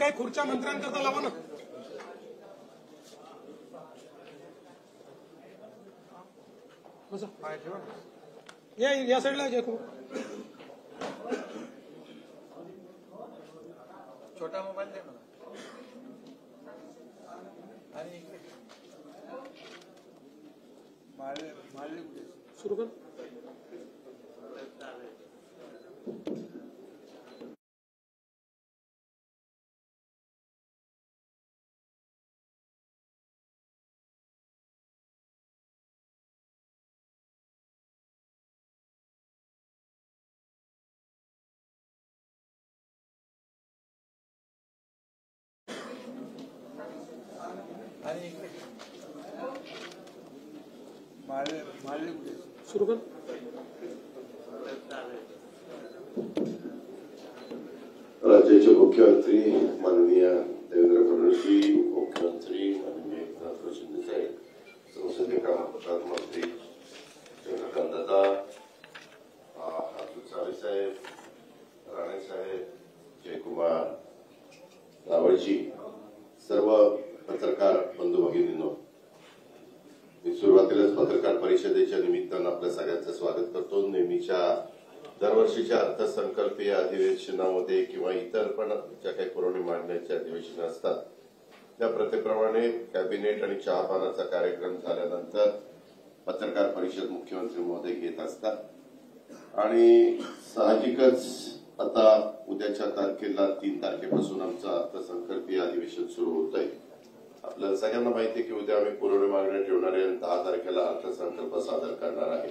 काही खुर्च्या मंत्र्यांकरता लावा ना. या साईडला जयकुमार. छोटा मोबाईल दे मला. आणि मारले कुठे सुरू कर. आणि मारले कुठे सुरू कर. राज्याचे मुख्यमंत्री माननीय देवेंद्र फडणवीस, मुख्यमंत्री माननीय एकनाथ शिंदे साहेब, संसदीय कामकाज मंत्री चंद्रकांत दादा, अतुल सावे साहेब, राणे साहेब, जयकुमार, रावळजी, सर्व पत्रकार बंधू भगिनींनो, मी सुरुवातीलाच पत्रकार परिषदेच्या निमित्तानं आपल्या सगळ्यांचं स्वागत करतो. नेहमीच्या दरवर्षीच्या अर्थसंकल्पीय अधिवेशनामध्ये किंवा इतर पण ज्या काही पुरवणी मांडण्याचे अधिवेशन असतात त्या प्रथेप्रमाणे कॅबिनेट आणि चहापानाचा कार्यक्रम झाल्यानंतर पत्रकार परिषद मुख्यमंत्री महोदय घेत असतात आणि साहजिकच आता उद्याच्या तारखेला 3 तारखेपासून आमचं अर्थसंकल्पीय अधिवेशन सुरू होत आहे. आपल्याला सगळ्यांना माहिती आहे की उद्या आम्ही पुरवणी मागण्या ठेवणार आहे आणि 10 तारखेला अर्थसंकल्प सादर करणार आहे.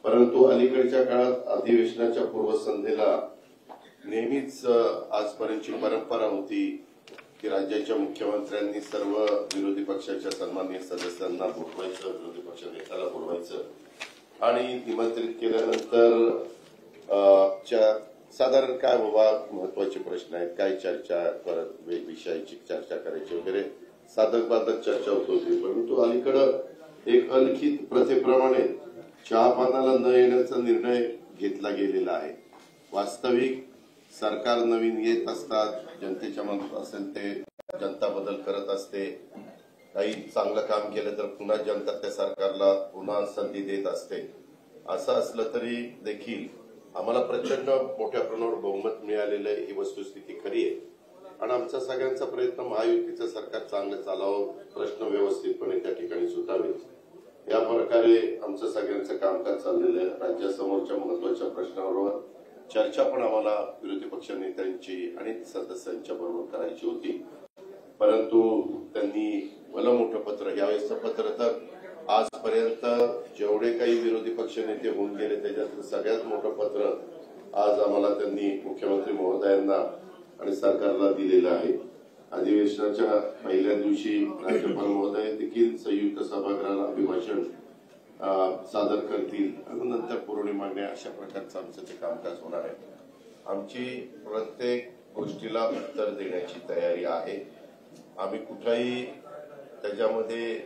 परंतु अलीकडच्या काळात अधिवेशनाच्या पूर्वसंध्येला नेहमीच आजपर्यंतची परंपरा होती की राज्याच्या मुख्यमंत्र्यांनी सर्व विरोधी पक्षाच्या सन्माननीय सदस्यांना बोलवायचं, विरोधी पक्ष नेत्याला बोलवायचं आणि निमंत्रित केल्यानंतर साधारण काय बाबा महत्वाचे प्रश्न आहेत, काय चर्चा परत विषयाची चर्चा करायची वगैरे साधक बाधक चर्चा होत होती. परंतु अलीकडं एक अलिखित प्रथेप्रमाणे चहापानाला न येण्याचा निर्णय घेतला गेलेला आहे. वास्तविक सरकार नवीन येत असतात, जनतेच्या मनात असेल ते जनता बदल करत असते. काही चांगलं काम केलं तर पुन्हा जनता त्या सरकारला पुन्हा संधी देत असते. असं असलं तरी देखील आम्हाला प्रचंड मोठ्या प्रमाणावर बहुमत मिळालेलं आहे, ही वस्तुस्थिती खरी आहे आणि आमचा सगळ्यांचा प्रयत्न महायुतीचं सरकार चांगलं चालावं, प्रश्न व्यवस्थितपणे त्या ठिकाणी सुटावे या प्रकारे आमचं सगळ्यांचं कामकाज चाललेलं आहे. राज्यासमोरच्या महत्वाच्या प्रश्नावर चर्चा पण आम्हाला विरोधी पक्ष नेत्यांची आणि सदस्यांच्या बरोबर करायची होती. परंतु त्यांनी भलं मोठं पत्र, यावेळेसचं पत्र तर आजपर्यंत जेवढे काही विरोधी पक्ष नेते होऊन गेले त्याच्यातलं सगळ्यात मोठं पत्र आज आम्हाला त्यांनी मुख्यमंत्री महोदयांना आणि सरकारला दिलेलं आहे. अधिवेशनाच्या पहिल्या दिवशी राज्यपाल महोदय देखील संयुक्त सभागृहाला अभिभाषण सादर करतील आणि नंतर पुरवणी मागण्या अशा प्रकारचं आमचं ते कामकाज होणार आहे. आमची प्रत्येक गोष्टीला उत्तर देण्याची तयारी आहे. आम्ही कुठलाही त्याच्यामध्ये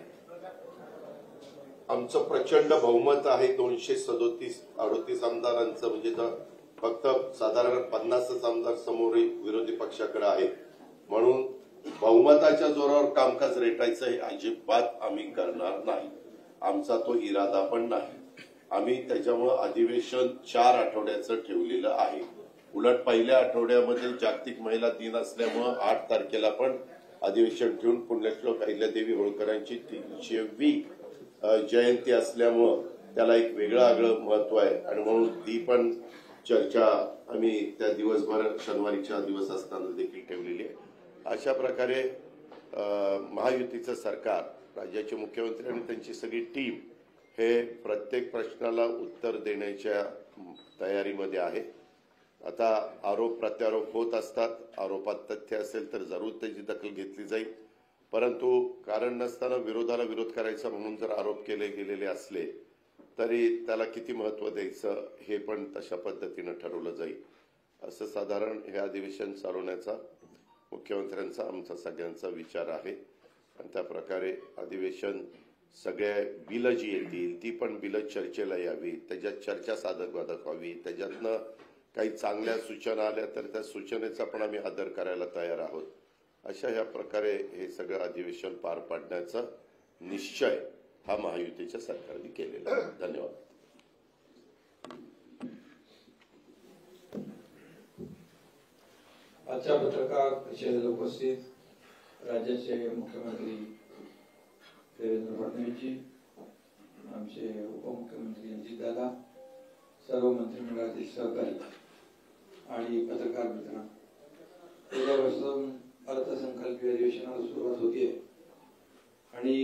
आमचं प्रचंड बहुमत आहे 237-38 आमदारांचं, म्हणजे फक्त साधारण 50 आमदार समोर विरोधी पक्षाकडे आहेत. म्हणून बहुमताच्या जोरावर कामकाज रेटायचं हे अजिबात आम्ही करणार नाही. आमचा तो इरादा पण नाही. आम्ही त्याच्यामुळे अधिवेशन 4 आठवड्याचं ठेवलेलं आहे. उलट पहिल्या आठवड्यामध्ये जागतिक महिला दिन असल्यामुळे 8 तारखेला पण अधिवेशन ठेवून पुण्यश्लोक अहिल्यादेवी होळकरांची 300वी जयंती असल्यामुळं त्याला एक वेगळं महत्व आहे आणि म्हणून ती पण चर्चा आम्ही त्या दिवसभर शनिवारीचा दिवस असताना देखील ठेवलेली आहे. अशा प्रकारे महायुतीचं सरकार, राज्याचे मुख्यमंत्री आणि त्यांची सगळी टीम हे प्रत्येक प्रश्नाला उत्तर देण्याच्या तयारीमध्ये आहे. आता आरोप प्रत्यारोप होत असतात. आरोपात तथ्य असेल तर जरूर त्याची दखल घेतली जाईल. परंतु कारण नसताना विरोधाला विरोध करायचा म्हणून जर आरोप केले गेलेले असले तरी त्याला किती महत्व द्यायचं हे पण तशा पद्धतीनं ठरवलं जाईल. असं साधारण हे अधिवेशन चालवण्याचा मुख्यमंत्र्यांचा आमचा सगळ्यांचा विचार आहे आणि त्या प्रकारे अधिवेशन सगळ्या बिलं जी येतील ती पण बिलं चर्चेला यावी, त्याच्यात चर्चा साधक बाधक व्हावी, त्याच्यातनं काही चांगल्या सूचना आल्या तर त्या सूचनेचा पण आम्ही आदर करायला तयार आहोत. अशा ह्या प्रकारे हे सगळं अधिवेशन पार पाडण्याचा निश्चय हा महायुतीच्या सरकारने केलेला आहे. धन्यवाद. आजच्या पत्रकार परिषदेला उपस्थित राज्याचे मुख्यमंत्री देवेंद्र फडणवीसजी, आमचे उपमुख्यमंत्री रणजितदादा, सर्व मंत्रिमंडळातील सहकारी आणि पत्रकार मित्रांनो, उद्यापासून अर्थसंकल्पीय अधिवेशनाला सुरुवात होतीये आणि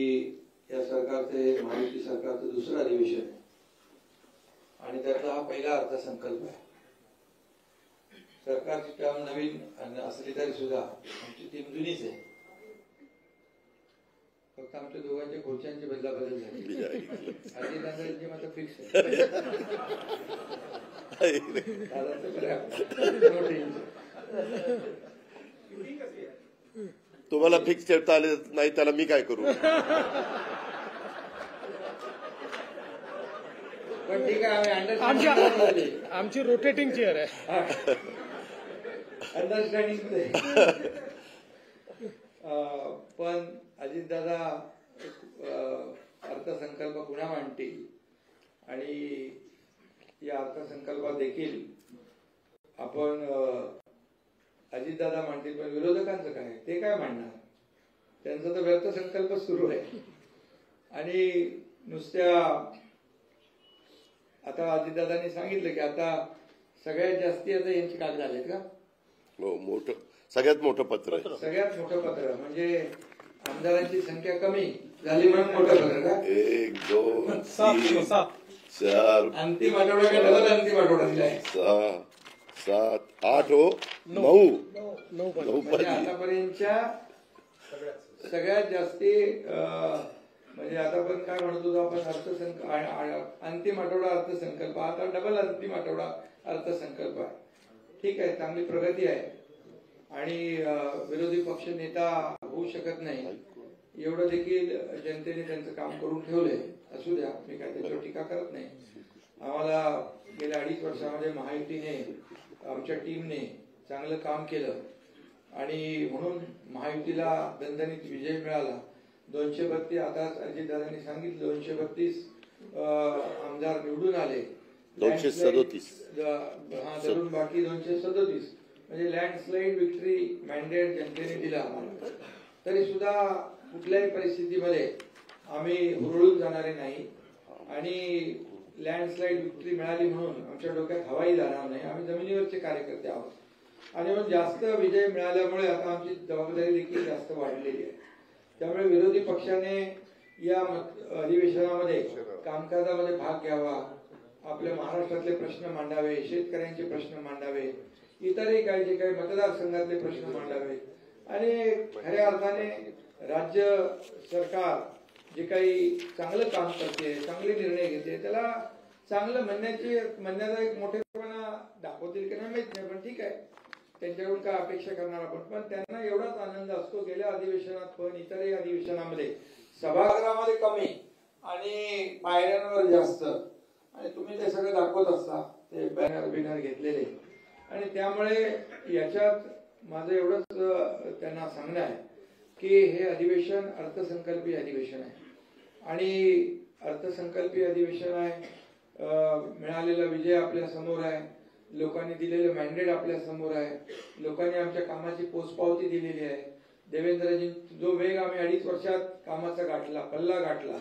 या सरकारचे महायुती सरकारचं दुसरं अधिवेशन आहे आणि त्यातला हा पहिला अर्थसंकल्प आहे. सरकारची टर्म नवीन असली तरी सुद्धा आमची टीम जुनीच आहे. फक्त आमच्या दोघांच्या खुर्च्यांची बदलाबदल झाली. आधी दादांची मात्र फिक्स आहे. तुम्हाला फिक्स ठेवता आले नाही त्याला मी काय करू. पण ठीक आहे, आमची रोटेटिंग चेअर आहे. अंडरस्टँडिंग. पण अजितदादा अर्थसंकल्प पुन्हा मांडतील आणि या अर्थसंकल्पात देखील आपण अजितदादा मांडतील, पण विरोधकांचं काय, ते काय मांडणार. त्यांचा तर व्यर्थ संकल्प सुरू आहे आणि नुसत्या आता अजितदादांनी सांगितलं की आता सगळ्यात जास्ती आता यांची कागद आलेत का. हो, मोठं सगळ्यात मोठं पत्र आहे. सगळ्यात मोठं पत्र म्हणजे आमदारांची संख्या कमी झाली म्हणून मोठं पत्र का. 1 2 3 7 4 अंतिम आठवडा काय डबल अंतिम आठवडा दिलाय. 6 7 8 हो 9 म्हणजे आतापर्यंतच्या सगळ्यात जास्ती म्हणजे आतापर्यंत काय म्हणतो आपण अंतिम आठवडा अर्थसंकल्प, आता डबल अंतिम आठवडा अर्थसंकल्प आहे. ठीक आहे, चांगली प्रगती आहे आणि विरोधी पक्ष नेता होऊ शकत नाही एवढं देखील जनतेने त्यांचं काम करून ठेवलंय. असू द्या, मी काय त्याच्यावर टीका करत नाही. आम्हाला गेल्या 2.5 वर्षामध्ये महायुतीने आमच्या टीमने चांगलं काम केलं आणि म्हणून महायुतीला दणदणीत विजय मिळाला. 232 आता अजितदादांनी सांगितलं 232 आमदार निवडून आले. 237 हा धरून बाकी 237 म्हणजे लँडस्लाइड विक्ट्री मॅन्डेट जनतेने दिला आम्हाला. तरी सुद्धा कुठल्याही परिस्थितीमध्ये आम्ही हुरळून जाणारे नाही आणि लँडस्लाइड विक्ट्री मिळाली म्हणून आमच्या डोक्यात हवाई जाणार नाही. आम्ही जमिनीवरचे कार्यकर्ते आहोत आणि म्हणून जास्त विजय मिळाल्यामुळे आता आमची जबाबदारी देखील जास्त वाढलेली आहे. त्यामुळे विरोधी पक्षाने या अधिवेशनामध्ये कामकाजामध्ये भाग घ्यावा, आपल्या महाराष्ट्रातले प्रश्न मांडावे, शेतकऱ्यांचे प्रश्न मांडावे, इतरही काही जे काही मतदारसंघातले प्रश्न मांडावे आणि खऱ्या अर्थाने राज्य सरकार जे काही चांगलं काम करते, चांगले निर्णय घेते, त्याला चांगलं म्हणण्याचा एक मोठेपणा दाखवतील की नाही माहित नाही, पण ठीक आहे, त्यांच्याकडून काय अपेक्षा करणार आपण. पण त्यांना एवढाच आनंद असतो गेल्या अधिवेशनात पण इतरही अधिवेशनामध्ये सभागृहामध्ये कमी आणि पायऱ्यांवर जास्त आणि तुम्ही ते सगळं दाखवत असता ते बॅनर घेतलेले आणि त्यामुळे याच्यात माझं एवढंच त्यांना सांगणं आहे की हे अधिवेशन अर्थसंकल्पीय अधिवेशन आहे आणि अर्थसंकल्पीय अधिवेशन आहे. मिळालेला विजय आपल्या समोर आहे, लोकांनी दिलेलं मॅन्डेट आपल्या समोर आहे, लोकांनी आमच्या कामाची पोचपावती दिलेली आहे. देवेंद्रजी जो वेग आम्ही 2.5 वर्षात कामाचा गाठला, पल्ला गाठला,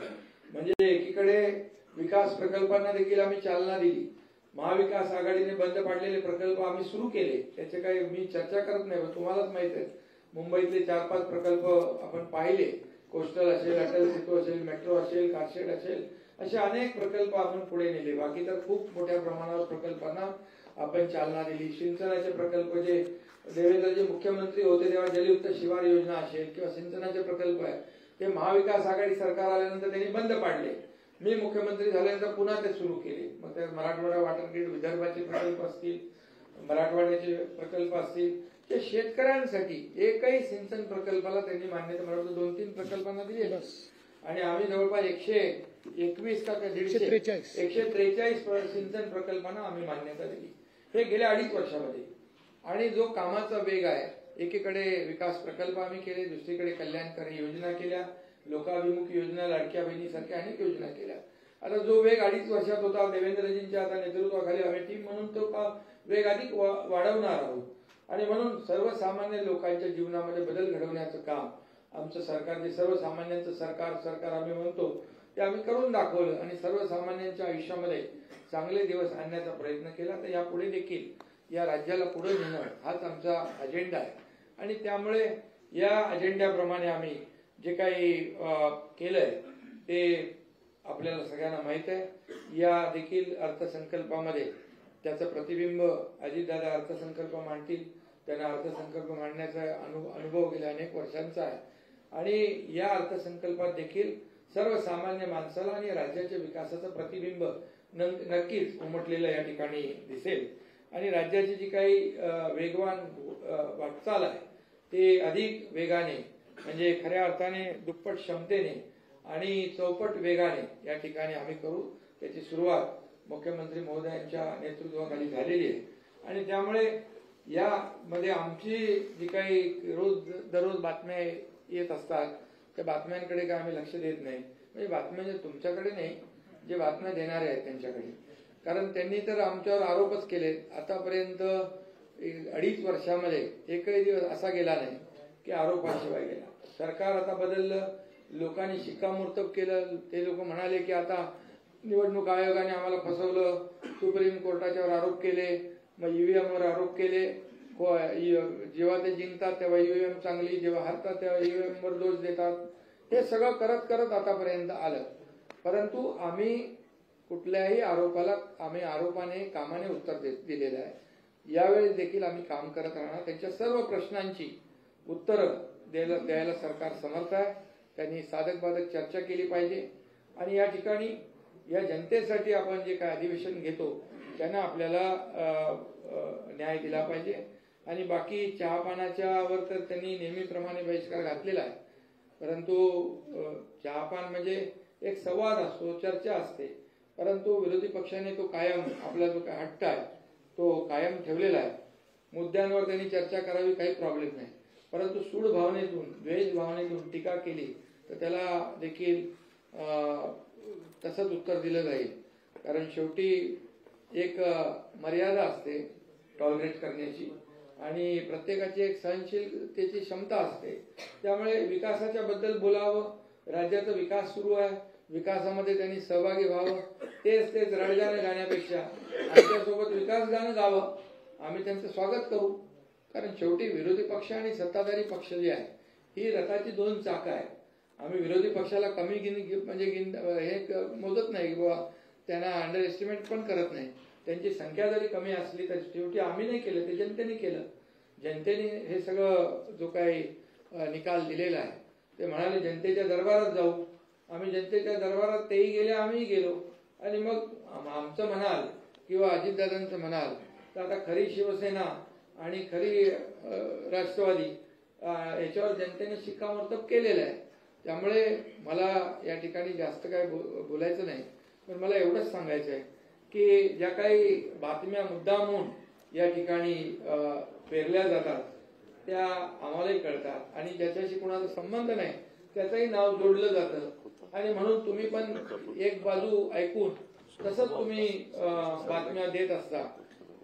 म्हणजे एकीकडे विकास प्रकल्पांना देखील आम्ही चालना दिली. महाविकास आघाडीने बंद पाडलेले प्रकल्प आम्ही सुरू केले, त्याचे काही मी चर्चा करत नाही, तुम्हालाच माहित आहे. मुंबईतले 4-5 प्रकल्प आपण पाहिले, कोस्टल असेल, अटल सेतू असेल, मेट्रो असेल, कारशेड असेल, असे अनेक प्रकल्प आपण पुढे नेले. बाकी तर खूप मोठ्या प्रमाणावर प्रकल्पांना आपण चालना दिली. सिंचनाचे प्रकल्प जे देवेंद्रजी मुख्यमंत्री होते तेव्हा जलयुक्त शिवार योजना असेल किंवा सिंचनाचे प्रकल्प आहे ते महाविकास आघाडी सरकार आल्यानंतर त्यांनी बंद पाडले. मी मुख्यमंत्री झाल्यानंतर पुन्हा ते सुरू केले. मग त्या मराठवाडा वॉटर ग्रीड, विदर्भाचे प्रकल्प असतील, मराठवाड्याचे प्रकल्प असतील, ते शेतकऱ्यांसाठी एकही सिंचन प्रकल्पाला त्यांनी मान्यता मिळवलं. 2-3 प्रकल्पांना दिली आणि आम्ही जवळपास 121 का 143 सिंचन प्रकल्पांना आम्ही मान्यता दिली. हे गेल्या 2.5 वर्षामध्ये. आणि जो कामाचा वेग आहे, एकीकडे विकास प्रकल्प आम्ही केले, दुसरीकडे कल्याणकारी योजना केल्या, लोकाभिमुख योजना, लाडक्या बहिणीसारख्या अनेक योजना केल्या. आता जो वेग 2.5 वर्षात होता, देवेंद्रजींच्या आता नेतृत्वाखाली आम्ही टीम म्हणून तो वेग अधिक वाढवणार आहोत. आणि म्हणून सर्वसामान्य लोकांच्या जीवनामध्ये बदल घडवण्याचं काम आमचं सरकार, जे सर्वसामान्यांचं सरकार आम्ही म्हणतो, ते आम्ही करून दाखवलं आणि सर्वसामान्यांच्या आयुष्यामध्ये चांगले दिवस आणण्याचा प्रयत्न केला. तर यापुढे देखील या राज्याला पुढे नेणं हाच आमचा अजेंडा आहे. आणि त्यामुळे या अजेंड्याप्रमाणे आम्ही जे काही केलंय ते आपल्याला सगळ्यांना माहित आहे. या देखील अर्थसंकल्पामध्ये त्याचं प्रतिबिंब अजितदादा अर्थसंकल्प मांडतील. त्यांना अर्थसंकल्प मांडण्याचा अनुभव गेल्या अनेक वर्षांचा आहे. आणि या अर्थसंकल्पात देखील सर्वसामान्य माणसाला आणि राज्याच्या विकासाचं प्रतिबिंब नक्कीच उमटलेलं या ठिकाणी दिसेल. आणि राज्याची जी काही वेगवान वाटचाल आहे ते अधिक वेगाने, म्हणजे खऱ्या अर्थाने दुप्पट क्षमतेने आणि चौपट वेगाने या ठिकाणी आम्ही करू. त्याची सुरुवात मुख्यमंत्री महोदयांच्या नेतृत्वाखाली झालेली आहे. आणि त्यामुळे यामध्ये आमची जी काही दररोज बातम्या येत असतात त्या बातम्यांकडे काय आम्ही लक्ष देत नाही. म्हणजे बातम्या तुमच्याकडे नाही, जे बातम्या देणारे आहेत त्यांच्याकडे. कारण त्यांनी तर आमच्यावर आरोपच केले. आतापर्यंत 2.5 वर्षामध्ये एकही दिवस असा गेला नाही की आरोपाशिवाय गेला. सरकार आता बदललं, लोकांनी शिक्कामोर्तब केलं. ते लोक म्हणाले की आता निवडणूक आयोगाने आम्हाला फसवलं, सुप्रीम कोर्टाच्यावर आरोप केले, मग ईव्हीएम वर आरोप केले. जेव्हा ते जिंकतात तेव्हा ईव्हीएम चांगली, जेव्हा हरतात तेव्हा ईव्हीएम वर दोष देतात. हे सगळं करत करत आतापर्यंत आलं. परंतु आम्ही कुठल्याही आरोपाला आरोपाने कामाने उत्तर दिलेलं आहे. यावेळी देखील आम्ही काम करत राहणार. त्यांच्या सर्व प्रश्नांची उत्तरं द्यायला सरकार समर्थ आहे. त्यांनी साधक बाधक चर्चा केली पाहिजे. आणि या ठिकाणी या जनतेसाठी आपण जे काय अधिवेशन घेतो त्यांना आपल्याला न्याय दिला पाहिजे. आणि बाकी चहापानाच्या वर तर त्यांनी नेहमीप्रमाणे बहिष्कार घातलेला आहे. परंतु चहापान म्हणजे एक संवाद असतो, चर्चा असते. परंतु विरोधी पक्षाने तो कायम, आपला जो काय हट्ट आहे तो कायम ठेवलेला आहे. मुद्द्यांवर त्यांनी चर्चा करावी, काही प्रॉब्लेम नाही. परंतु सूड भावनेतून, द्वेष भावनेतून टीका केली तर त्याला देखील तसंच उत्तर दिलं जाईल. कारण शेवटी एक मर्यादा असते टॉलरेट करण्याची आणि प्रत्येकाची एक सहनशीलतेची क्षमता असते. त्यामुळे विकासाच्या बद्दल बोलावं, राज्याचा विकास सुरू आहे, विकासामध्ये त्यांनी सहभागी व्हावं. तेच रडगाणं गाण्यापेक्षा आमच्यासोबत विकास गाणं गावं. आम्ही त्यांचं स्वागत करू. कारण शेवटी विरोधी पक्ष आणि सत्ताधारी पक्ष जे आहे ही रथाची 2 चाकं आहेत. आम्ही विरोधी पक्षाला कमी हे मोजत नाही किंवा त्यांना अंडर एस्टिमेट पण करत नाही. त्यांची संख्या जरी कमी असली तर शेवटी आम्ही नाही केलं, ते जनतेने केलं. जनतेने हे सगळं जो काही निकाल दिलेला आहे ते म्हणाले जनतेच्या दरबारात जाऊ. आम्ही जनतेच्या दरबारात तेही गेले, आम्हीही गेलो. आणि मग आमचं म्हणाल किंवा अजितदादांचं म्हणाल तर आता खरी शिवसेना आणि खरी राष्ट्रवादी याच्यावर जनतेने शिक्कामोर्तब केलेलं आहे. त्यामुळे मला या ठिकाणी जास्त काय बोलायचं नाही. पण मला एवढंच सांगायचं आहे की ज्या काही बातम्या मुद्दामून या ठिकाणी पेरल्या जातात त्या आम्हालाही कळतात आणि ज्याच्याशी कोणाचा संबंध नाही त्याचंही नाव जोडलं जातं. आणि म्हणून तुम्ही पण एक बाजू ऐकून तसंच तुम्ही बातम्या देत असता.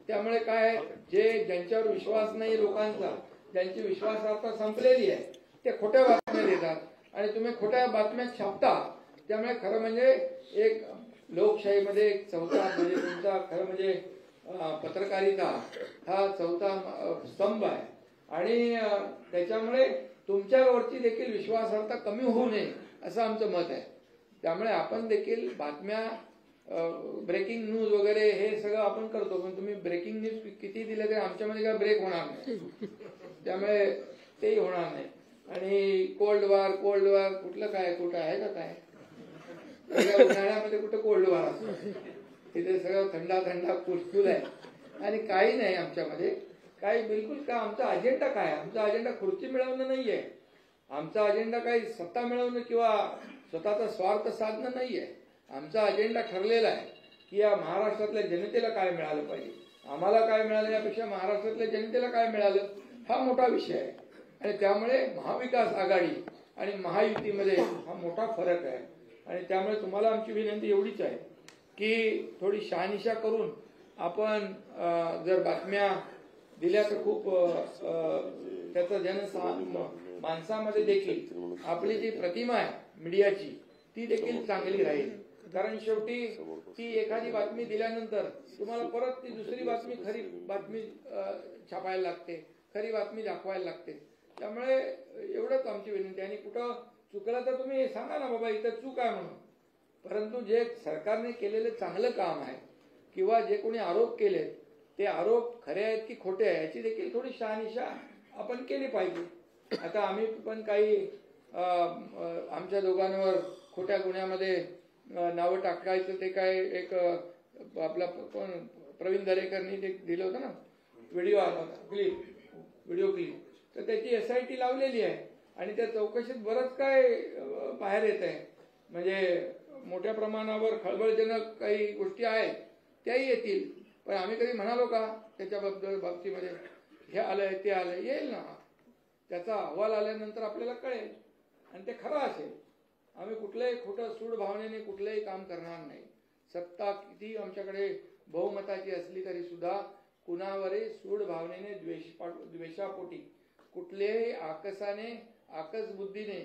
त्यामुळे काय, जे ज्यांच्यावर विश्वास नाही लोकांचा, ज्यांची विश्वासार्हता संपलेली आहे ते खोट्या बातम्या देतात आणि तुम्ही खोट्या बातम्या छापता. त्यामुळे खरं म्हणजे एक लोकशाहीमध्ये एक चौथा म्हणजे तुमचा खरं म्हणजे पत्रकारिता हा चौथा स्तंभ आहे. आणि त्याच्यामुळे तुमच्यावरची देखील विश्वासार्हता कमी होऊ नये असं आमचं मत आहे. त्यामुळे आपण देखील बातम्या, ब्रेकिंग न्यूज वगैरे हे सगळं आपण करतो. पण तुम्ही ब्रेकिंग न्यूज किती दिले तरी आमच्यामध्ये काय ब्रेक होणार नाही. त्यामुळे तेही होणार नाही. आणि कोल्ड वॉर कुठलं काय, कुठं आहे का काय? उन्हाळ्यामध्ये कुठं कोल्ड वॉर असतो? तिथे सगळं थंडा कुलकुल आहे आणि काही नाही आमच्यामध्ये. काही बिलकुल का. आमचा अजेंडा काय? आमचा अजेंडा खुर्ची मिळवणं नाहीये. आमचा अजेंडा काही सत्ता मिळवणं किंवा स्वतःचा स्वार्थ साधणं नाहीये. आमचा अजेंडा ठरलेला आहे की या महाराष्ट्रातल्या जनतेला काय मिळालं पाहिजे आम्हाला काय मिळालं यापेक्षा महाराष्ट्रातल्या जनतेला काय मिळालं हा मोठा विषय आहे. आणि त्यामुळे महाविकास आघाडी आणि महायुतीमध्ये हा मोठा फरक आहे. आणि त्यामुळे तुम्हाला आमची विनंती एवढीच आहे की थोडी शहानिशा करून आपण जर बातम्या दिल्या तर खूप त्याचा माणसामध्ये देखील आपली जी प्रतिमा आहे मीडियाची ती देखील चांगली राहील. कारण शेवटी ती एखादी बातमी दिल्यानंतर तुम्हाला परत ती दुसरी बातमी खरी बातमी छापायला लागते, खरी बातमी दाखवायला लागते. त्यामुळे एवढंच आमची विनंती. आणि कुठं चुकलं तर तुम्ही सांगा ना बाबा इथं चूक आहे म्हणून. परंतु जे सरकारने केलेलं चांगलं काम आहे किंवा जे कोणी आरोप केले ते आरोप खरे आहेत की खोटे आहे याची देखील थोडी शहानिशा आपण केली पाहिजे. आता आम्ही पण काही आमच्या दोघांवर खोट्या गुन्ह्यामध्ये नावं टाकायचं ते काय एक आपला कोण प्रवीण दरेकरनी ते दिलं होतं ना व्हिडिओ आला होता व्हिडिओ क्लिप. तर त्याची SIT लावलेली आहे आणि त्या चौकशीत बरंच काय बाहेर येत आहे. म्हणजे मोठ्या प्रमाणावर खळबळजनक काही गोष्टी आहेत त्याही येतील. पण आम्ही कधी म्हणालो का त्याच्याबद्दल बाबतीमध्ये हे आलंय ते आलंय? येईल ना, त्याचा अहवाल आल्यानंतर आपल्याला कळेल आणि ते खरं असेल. आम्ही कुठल्याही खोटं सूड भावनेने कुठलंही काम करणार नाही. सत्ता किती आमच्याकडे बहुमताची असली तरी सुद्धा कुणावरही सूड भावनेने द्वेषापोटी कुठल्याही आकसाने आकस बुद्धीने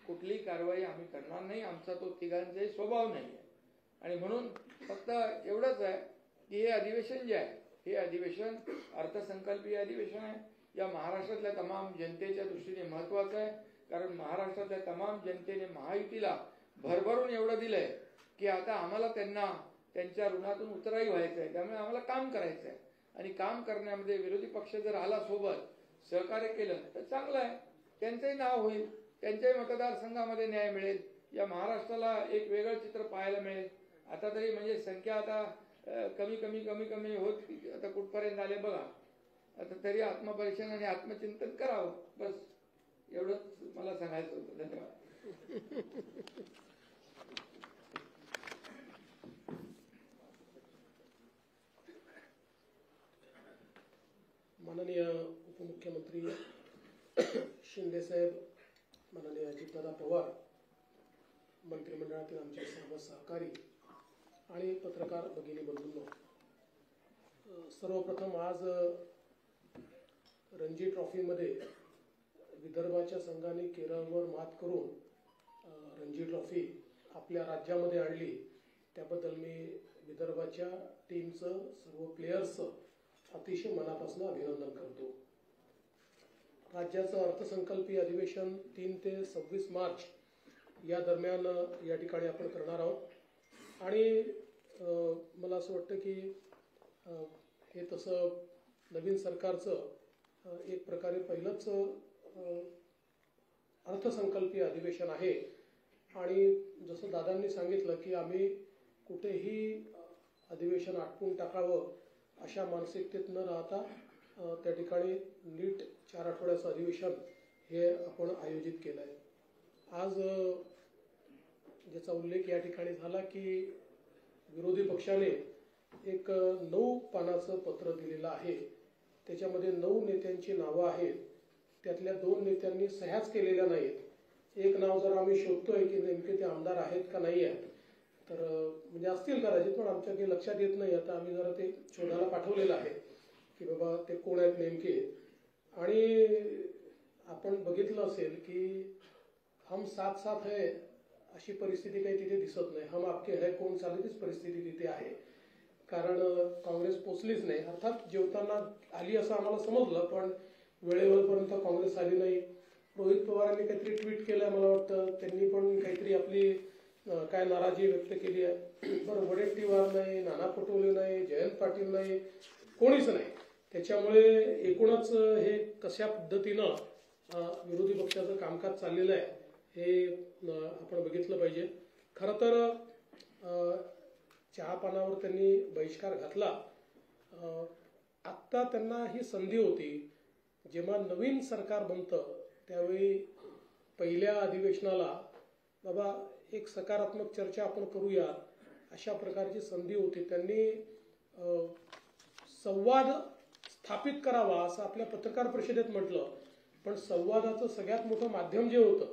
कुठली कारवाई आम्ही करणार नाही. आमचा तो तिघांचाही स्वभाव नाही आहे. आणि म्हणून फक्त एवढंच आहे की हे अधिवेशन जे आहे हे अधिवेशन अर्थसंकल्पीय अधिवेशन आहे. या महाराष्ट्रातल्या तमाम जनतेच्या दृष्टीने महत्वाचं आहे. कारण महाराष्ट्रातल्या तमाम जनतेने महायुतीला भरभरून एवढं दिलंय की आता आम्हाला त्यांच्या ऋणातून उतराई व्हायचं आहे. त्यामुळे आम्हाला काम करायचं आहे. आणि काम करण्यामध्ये विरोधी पक्ष जर आला सोबत सहकार्य केलं तर चांगलं आहे. त्यांचंही नाव होईल, त्यांच्याही मतदारसंघामध्ये न्याय मिळेल. या महाराष्ट्राला एक वेगळं चित्र पाहायला मिळेल. आता तरी म्हणजे संख्या आता कमी कमी कमी कमी होत आता कुठपर्यंत आले बघा. आता तरी आत्मपरीक्षण आणि आत्मचिंतन करावं. बस एवढंच मला सांगायचं होतं. धन्यवाद. माननीय उपमुख्यमंत्री शिंदे साहेब, माननीय अजितदादा पवार, मंत्रिमंडळातील आमचे सर्व सहकारी आणि पत्रकार भगिनी बंधूंनो, सर्वप्रथम आज रणजी ट्रॉफीमध्ये विदर्भाच्या संघाने केरळवर मात करून रणजी ट्रॉफी आपल्या राज्यामध्ये आणली त्याबद्दल मी विदर्भाच्या टीमचं सर्व प्लेयर्सचं अतिशय मनापासून अभिनंदन करतो. राज्याचं अर्थसंकल्पीय अधिवेशन 3 ते 26 मार्च या दरम्यान या ठिकाणी आपण करणार आहोत. आणि मला असं वाटतं की हे तसं नवीन सरकारचं एक प्रकारे पहिलंच अर्थसंकल्पीय अधिवेशन आहे. आणि जसं दादांनी सांगितलं की आम्ही कुठेही अधिवेशन आटपून टाकावं अशा मानसिकतेत न राहता त्या ठिकाणी नीट 4 आठवड्याचं अधिवेशन हे आपण आयोजित केलं आहे. आज ज्याचा उल्लेख या ठिकाणी झाला की विरोधी पक्षाने एक 9 पानाचं पत्र दिलेलं आहे. त्याच्यामध्ये 9 नेत्यांची नावं आहेत. त्यातल्या 2 नेत्यांनी सह्याच केलेल्या नाहीत. एक नाव जर आम्ही शोधतोय की नेमके ते आमदार आहेत का नाही आहेत तर म्हणजे असतील कदाचित, पण आमच्या काही लक्षात येत नाही. आता आम्ही जरा ते शोधायला पाठवलेलं आहे की बाबा ते कोण आहेत नेमके. आणि आपण बघितलं असेल की हम साथ साथ है अशी परिस्थिती काही तिथे दिसत नाही. हम आपके है कोण चालतीच परिस्थिती तिथे आहे. कारण काँग्रेस पोचलीच नाही. अर्थात जेवताना आली असं आम्हाला समजलं, पण वेळेवरपर्यंत काँग्रेस आली नाही. रोहित पवारांनी काहीतरी ट्विट केलं मला वाटतं, त्यांनी पण काहीतरी आपली काय नाराजी व्यक्त केली आहे. बरं, वडेट्टीवार नाही, नाना पटोले नाही, जयंत पाटील नाही, कोणीच नाही. त्याच्यामुळे एकूणच हे कशा पद्धतीनं विरोधी पक्षाचं कामकाज चाललेलं आहे हे आपण बघितलं पाहिजे. खरं तर चहापानावर त्यांनी बहिष्कार घातला. आत्ता त्यांना ही संधी होती. जेव्हा नवीन सरकार बनतं त्यावेळी पहिल्या अधिवेशनाला बाबा एक सकारात्मक चर्चा आपण करूया अशा प्रकारची संधी होती. त्यांनी संवाद स्थापित करावा असं आपल्या पत्रकार परिषदेत म्हटलं, पण संवादाचं सगळ्यात मोठं माध्यम जे होतं,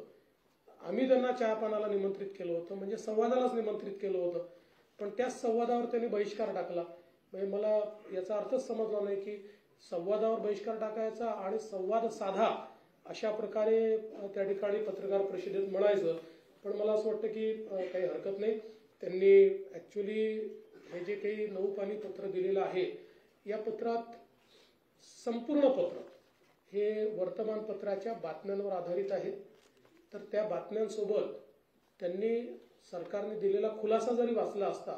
आम्ही त्यांना चहापानाला निमंत्रित केलं होतं, म्हणजे संवादालाच निमंत्रित केलं होतं, पण त्याच संवादावर त्यांनी बहिष्कार टाकला. म्हणजे मला याचा अर्थच समजला नाही की संवादावर बहिष्कार टाकायचा आणि संवाद साधा अशा प्रकारे त्या ठिकाणी पत्रकार परिषदेत म्हणायचं. पण मला असं वाटतं की काही हरकत नाही. त्यांनी ॲक्च्युली हे जे काही 9 पानी पत्र दिलेलं आहे, या पत्रात संपूर्ण पत्र हे वर्तमानपत्राच्या बातम्यांवर आधारित आहे. तर त्या बातम्यांसोबत त्यांनी सरकारने दिलेला खुलासा जरी वाचला असता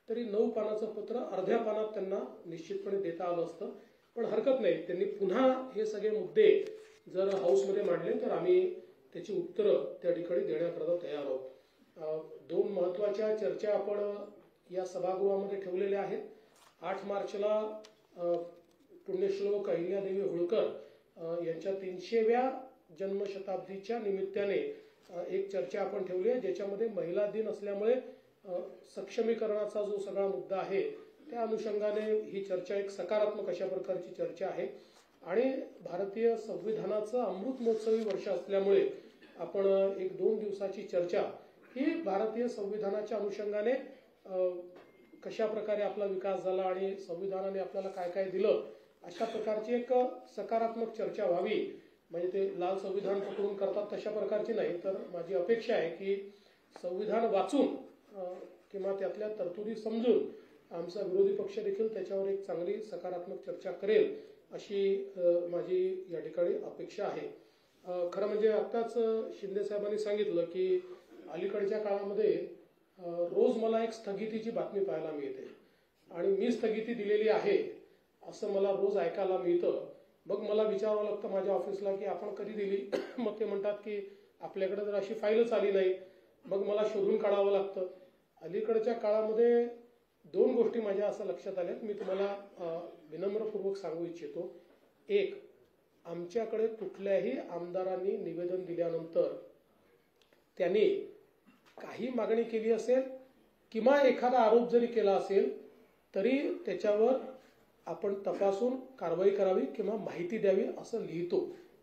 तरी 9 पानाचं पत्र अर्ध्या पानात त्यांना निश्चितपणे देता आलं असतं. पण हरकत नाही, त्यांनी पुन्हा हे सगळे मुद्दे जर हाऊसमध्ये मांडले तर आम्ही त्याची उत्तरं त्या ठिकाणी देण्याकरता तयार आहोत. 2 महत्त्वाच्या चर्चा आपण या सभागृहामध्ये ठेवलेल्या आहेत. 8 मार्चला पुण्यश्लोक अहिल्यादेवी होळकर यांच्या 300व्या जन्मशताब्दीच्या निमित्ताने एक चर्चा आपण ठेवली आहे, ज्याच्यामध्ये महिला दिन असल्यामुळे सक्षमीकरणाचा जो सगळा मुद्दा आहे त्या अनुषंगाने ही चर्चा एक सकारात्मक अशा प्रकारची चर्चा आहे. आणि भारतीय संविधानाचं अमृत महोत्सवी वर्ष असल्यामुळे आपण एक 2 दिवसाची चर्चा ही भारतीय संविधानाच्या अनुषंगाने कशा प्रकारे आपला विकास झाला आणि संविधानाने आपल्याला काय काय दिलं अशा प्रकारची एक सकारात्मक चर्चा व्हावी. म्हणजे ते लाल संविधान पकडून करतात तशा प्रकारची नाही, तर माझी अपेक्षा आहे की संविधान वाचून किंवा त्यातल्या तरतुदी समजून आमचा विरोधी पक्ष देखील त्याच्यावर एक चांगली सकारात्मक चर्चा करेल अशी माझी या ठिकाणी अपेक्षा आहे. खरं म्हणजे आत्ताच शिंदे साहेबांनी सांगितलं की अलीकडच्या काळामध्ये रोज मला एक स्थगितीची बातमी पाहायला मिळते आणि मी स्थगिती दिलेली आहे असं मला रोज ऐकायला मिळतं. मग मला विचारावं लागतं माझ्या ऑफिसला की आपण कधी दिली. मग ते म्हणतात की आपल्याकडे जर अशी फाईलच आली नाही. मग मला शोधून काढावं लागतं. अलीकडच्या काळामध्ये 2 गोष्टी माझ्या असं लक्षात आल्यात, मी तुम्हाला विनम्रपूर्वक सांगू इच्छितो. एक, आमच्याकडे कुठल्याही आमदारांनी निवेदन दिल्यानंतर त्यांनी काही मागणी केली असेल किंवा एखादा आरोप जरी केला असेल तरी त्याच्यावर आपण तपासून कारवाई करावी किंवा माहिती द्यावी असं लिहितो.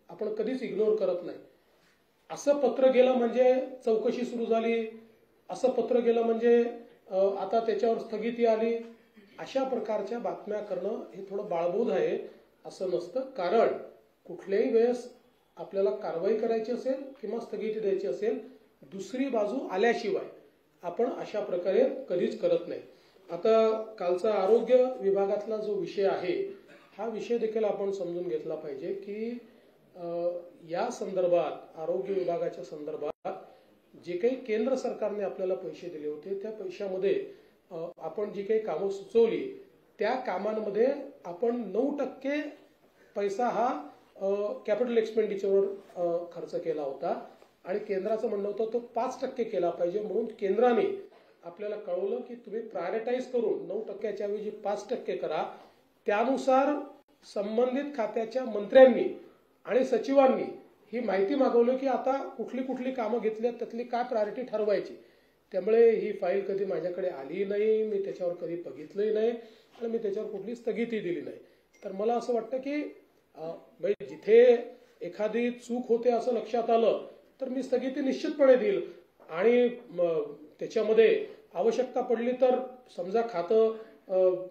आपण कधीच इग्नोर करत नाही. असं पत्र गेलं म्हणजे चौकशी सुरू झाली, असं पत्र गेलं म्हणजे आता त्याच्यावर स्थगिती आली, अशा प्रकारच्या बातम्या करणं हे थोडं बाळबोध आहे असं नसतं. कारण कुठल्याही वेळेस आपल्याला कारवाई करायची असेल किंवा स्थगिती द्यायची असेल, दुसरी बाजू आल्याशिवाय आपण अशा प्रकारे कधीच करत नाही. आता कालचा आरोग्य विभागातला जो विषय आहे हा विषय देखील आपण समजून घेतला पाहिजे की या संदर्भात आरोग्य विभागाच्या संदर्भात जे काही केंद्र सरकारने आपल्याला पैसे दिले होते त्या पैशामध्ये आपण जी काही कामं सुचवली त्या कामांमध्ये आपण 9% पैसा हा कॅपिटल एक्सपेंडिचरवर खर्च केला होता आणि केंद्राचं म्हणणं होतं तो 5% केला पाहिजे. म्हणून केंद्राने आपल्याला कळवलं की तुम्ही प्रायोरिटाईज करून 9%च्या ऐवजी 5% करा. त्यानुसार संबंधित खात्याच्या मंत्र्यांनी आणि सचिवांनी ही माहिती मागवली की आता कुठली कुठली कामं घेतली त्यातली काय प्रायोरिटी ठरवायची. त्यामुळे ही फाईल कधी माझ्याकडे आली नाही, मी त्याच्यावर कधी बघितलंही नाही आणि मी त्याच्यावर कुठली स्थगिती दिली नाही. तर मला असं वाटतं की जिथे एखादी चूक होते असं लक्षात आलं तर मी स्थगिती निश्चितपणे देईल आणि त्याच्यामध्ये आवश्यकता पडली तर समजा खातं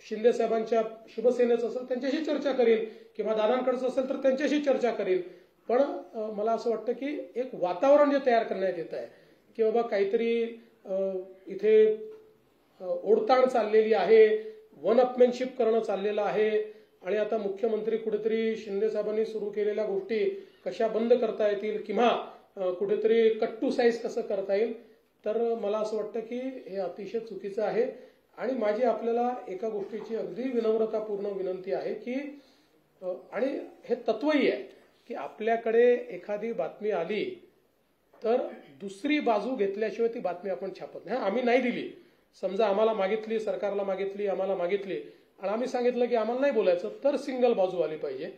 शिंदे साहेबांच्या शिवसेनेचं असेल त्यांच्याशी चर्चा करेल किंवा दादांकडचं असेल तर त्यांच्याशी चर्चा करेल. पण मला असं वाटतं की एक वातावरण जे तयार करण्यात येत आहे की बाबा काहीतरी इथे ओढताण चाललेली आहे, वन अपमॅनशिप करणं चाललेलं आहे आणि आता मुख्यमंत्री कुठेतरी शिंदे साहेबांनी सुरू केलेल्या गोष्टी कशा बंद करता येतील किंवा कुठेतरी कट टू साईज कसं करता येईल. तर मला असं वाटतं की हे अतिशय चुकीचं आहे आणि माझी आपल्याला एका गोष्टीची अगदी विनम्रतापूर्ण विनंती आहे की आणि हे तत्वही आहे की आपल्याकडे एखादी बातमी आली तर दुसरी बाजू घेतल्याशिवाय ती बातमी आपण छापत नाही. आम्ही नाही दिली, समजा आम्हाला मागितली, सरकारला मागितली, आम्हाला मागितली आणि आम्ही सांगितलं की आम्हाला नाही बोलायचं तर सिंगल बाजू आली पाहिजे.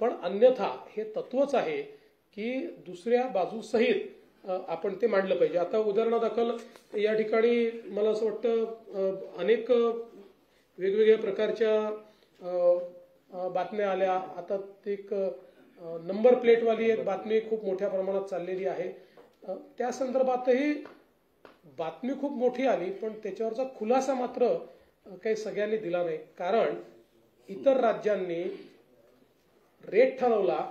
पण अन्यथा हे तत्वच आहे की दुसऱ्या बाजू सहित आपण ते मांडलं पाहिजे. आता उदाहरणादाखल या ठिकाणी मला असं वाटतं अनेक वेगवेगळ्या प्रकारच्या बातम्या आल्या. आता एक नंबर प्लेटवाली एक बातमी खूप मोठ्या प्रमाणात चाललेली आहे. त्या संदर्भातही बातमी खूप मोठी आली, पण त्याच्यावरचा खुलासा मात्र काही सगळ्यांनी दिला नाही. कारण इतर राज्यांनी रेट ठरवला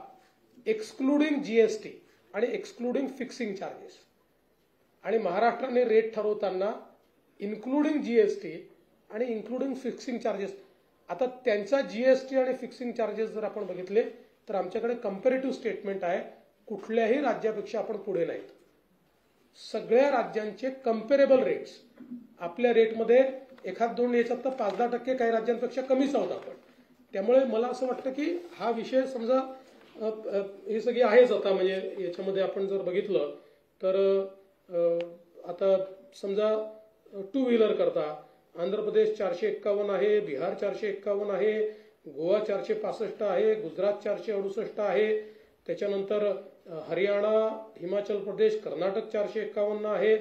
एक्सक्लुडिंग जीएसटी आणि एक्सक्लुडिंग फिक्सिंग चार्जेस, आणि महाराष्ट्राने रेट ठरवताना इन्क्लुडिंग जीएसटी आणि इन्क्लुडिंग फिक्सिंग चार्जेस. आता त्यांचा जीएसटी आणि फिक्सिंग चार्जेस जर आपण बघितले तर आमच्याकडे कंपॅरेटिव्ह स्टेटमेंट आहे. कुठल्याही राज्यापेक्षा आपण पुढे नाहीत. सगळ्या राज्यांचे कंपेरेबल रेट्स, आपल्या रेटमध्ये एखाद दोन याच्यात तर 5-10% काही राज्यांपेक्षा कमीच आहोत आपण. त्यामुळे मला असं वाटतं की हा विषय समजा हे सगळी आहेच. आता म्हणजे याच्यामध्ये आपण जर बघितलं तर आता समजा टू व्हीलर करता आंध्र प्रदेश 451 आहे, बिहार 451 आहे, गोवा 465 आहे, गुजरात 468 आहे, त्याच्यानंतर हरियाणा, हिमाचल प्रदेश, कर्नाटक 451 आहे,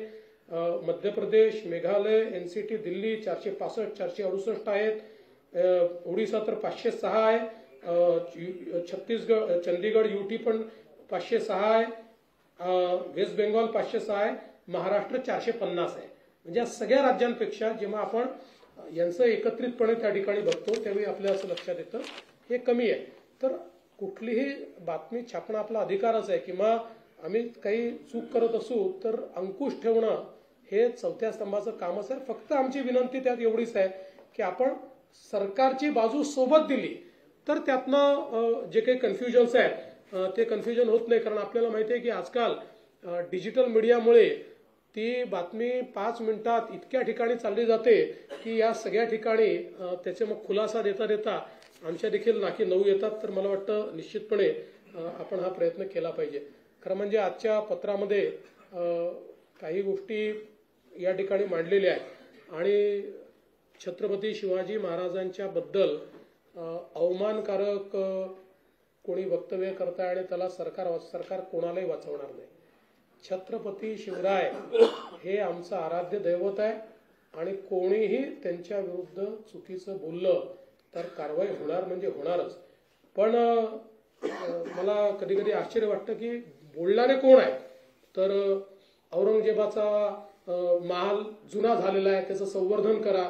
मध्य प्रदेश, मेघालय, एनसीटी, दिल्ली 465, 468 आहेत, ओडिसा तर 506 आहे, छत्तीसगड, चंदीगड, यूटी पण 506 आहे, वेस्ट बेंगॉल 506 आहे, महाराष्ट्र 450 आहे. म्हणजे या सगळ्या राज्यांपेक्षा जेव्हा आपण यांचं एकत्रितपणे त्या ठिकाणी बघतो त्यावेळी आपल्या असं लक्षात येतं हे कमी आहे. तर कुठलीही बातमी छापणं आपला अधिकारच आहे, किंवा आम्ही काही चूक करत असू तर अंकुश ठेवणं हे चौथ्या स्तंभाचं कामच आहे. फक्त आमची विनंती त्यात एवढीच आहे की आपण सरकारची बाजू सोबत दिली तर त्यातनं जे काही कन्फ्युजन्स आहेत ते कन्फ्युजन होत नाही. कारण आपल्याला माहिती आहे की आजकाल डिजिटल मीडियामुळे ती बातमी 5 मिनिटात इतक्या ठिकाणी चालली जाते की या सगळ्या ठिकाणी त्याचे मग खुलासा देता देता आमच्या देखील नाकी नऊ येतात. तर मला वाटतं निश्चितपणे आपण हा प्रयत्न केला पाहिजे. खरं म्हणजे आजच्या पत्रामध्ये काही गोष्टी या ठिकाणी मांडलेल्या आहेत आणि छत्रपती शिवाजी महाराजांच्या बद्दल अवमानकारक कोणी वक्तव्य करताय आणि त्याला सरकार कोणालाही वाचवणार नाही. छत्रपती शिवराय हे आमचं आराध्य दैवत आहे आणि कोणीही त्यांच्या विरुद्ध चुकीचं बोललं तर कारवाई होणार म्हणजे होणारच. पण मला कधी कधी आश्चर्य वाटतं की बोलणारे कोण आहे. तर औरंगजेबाचा महाल जुना झालेला आहे त्याचं संवर्धन करा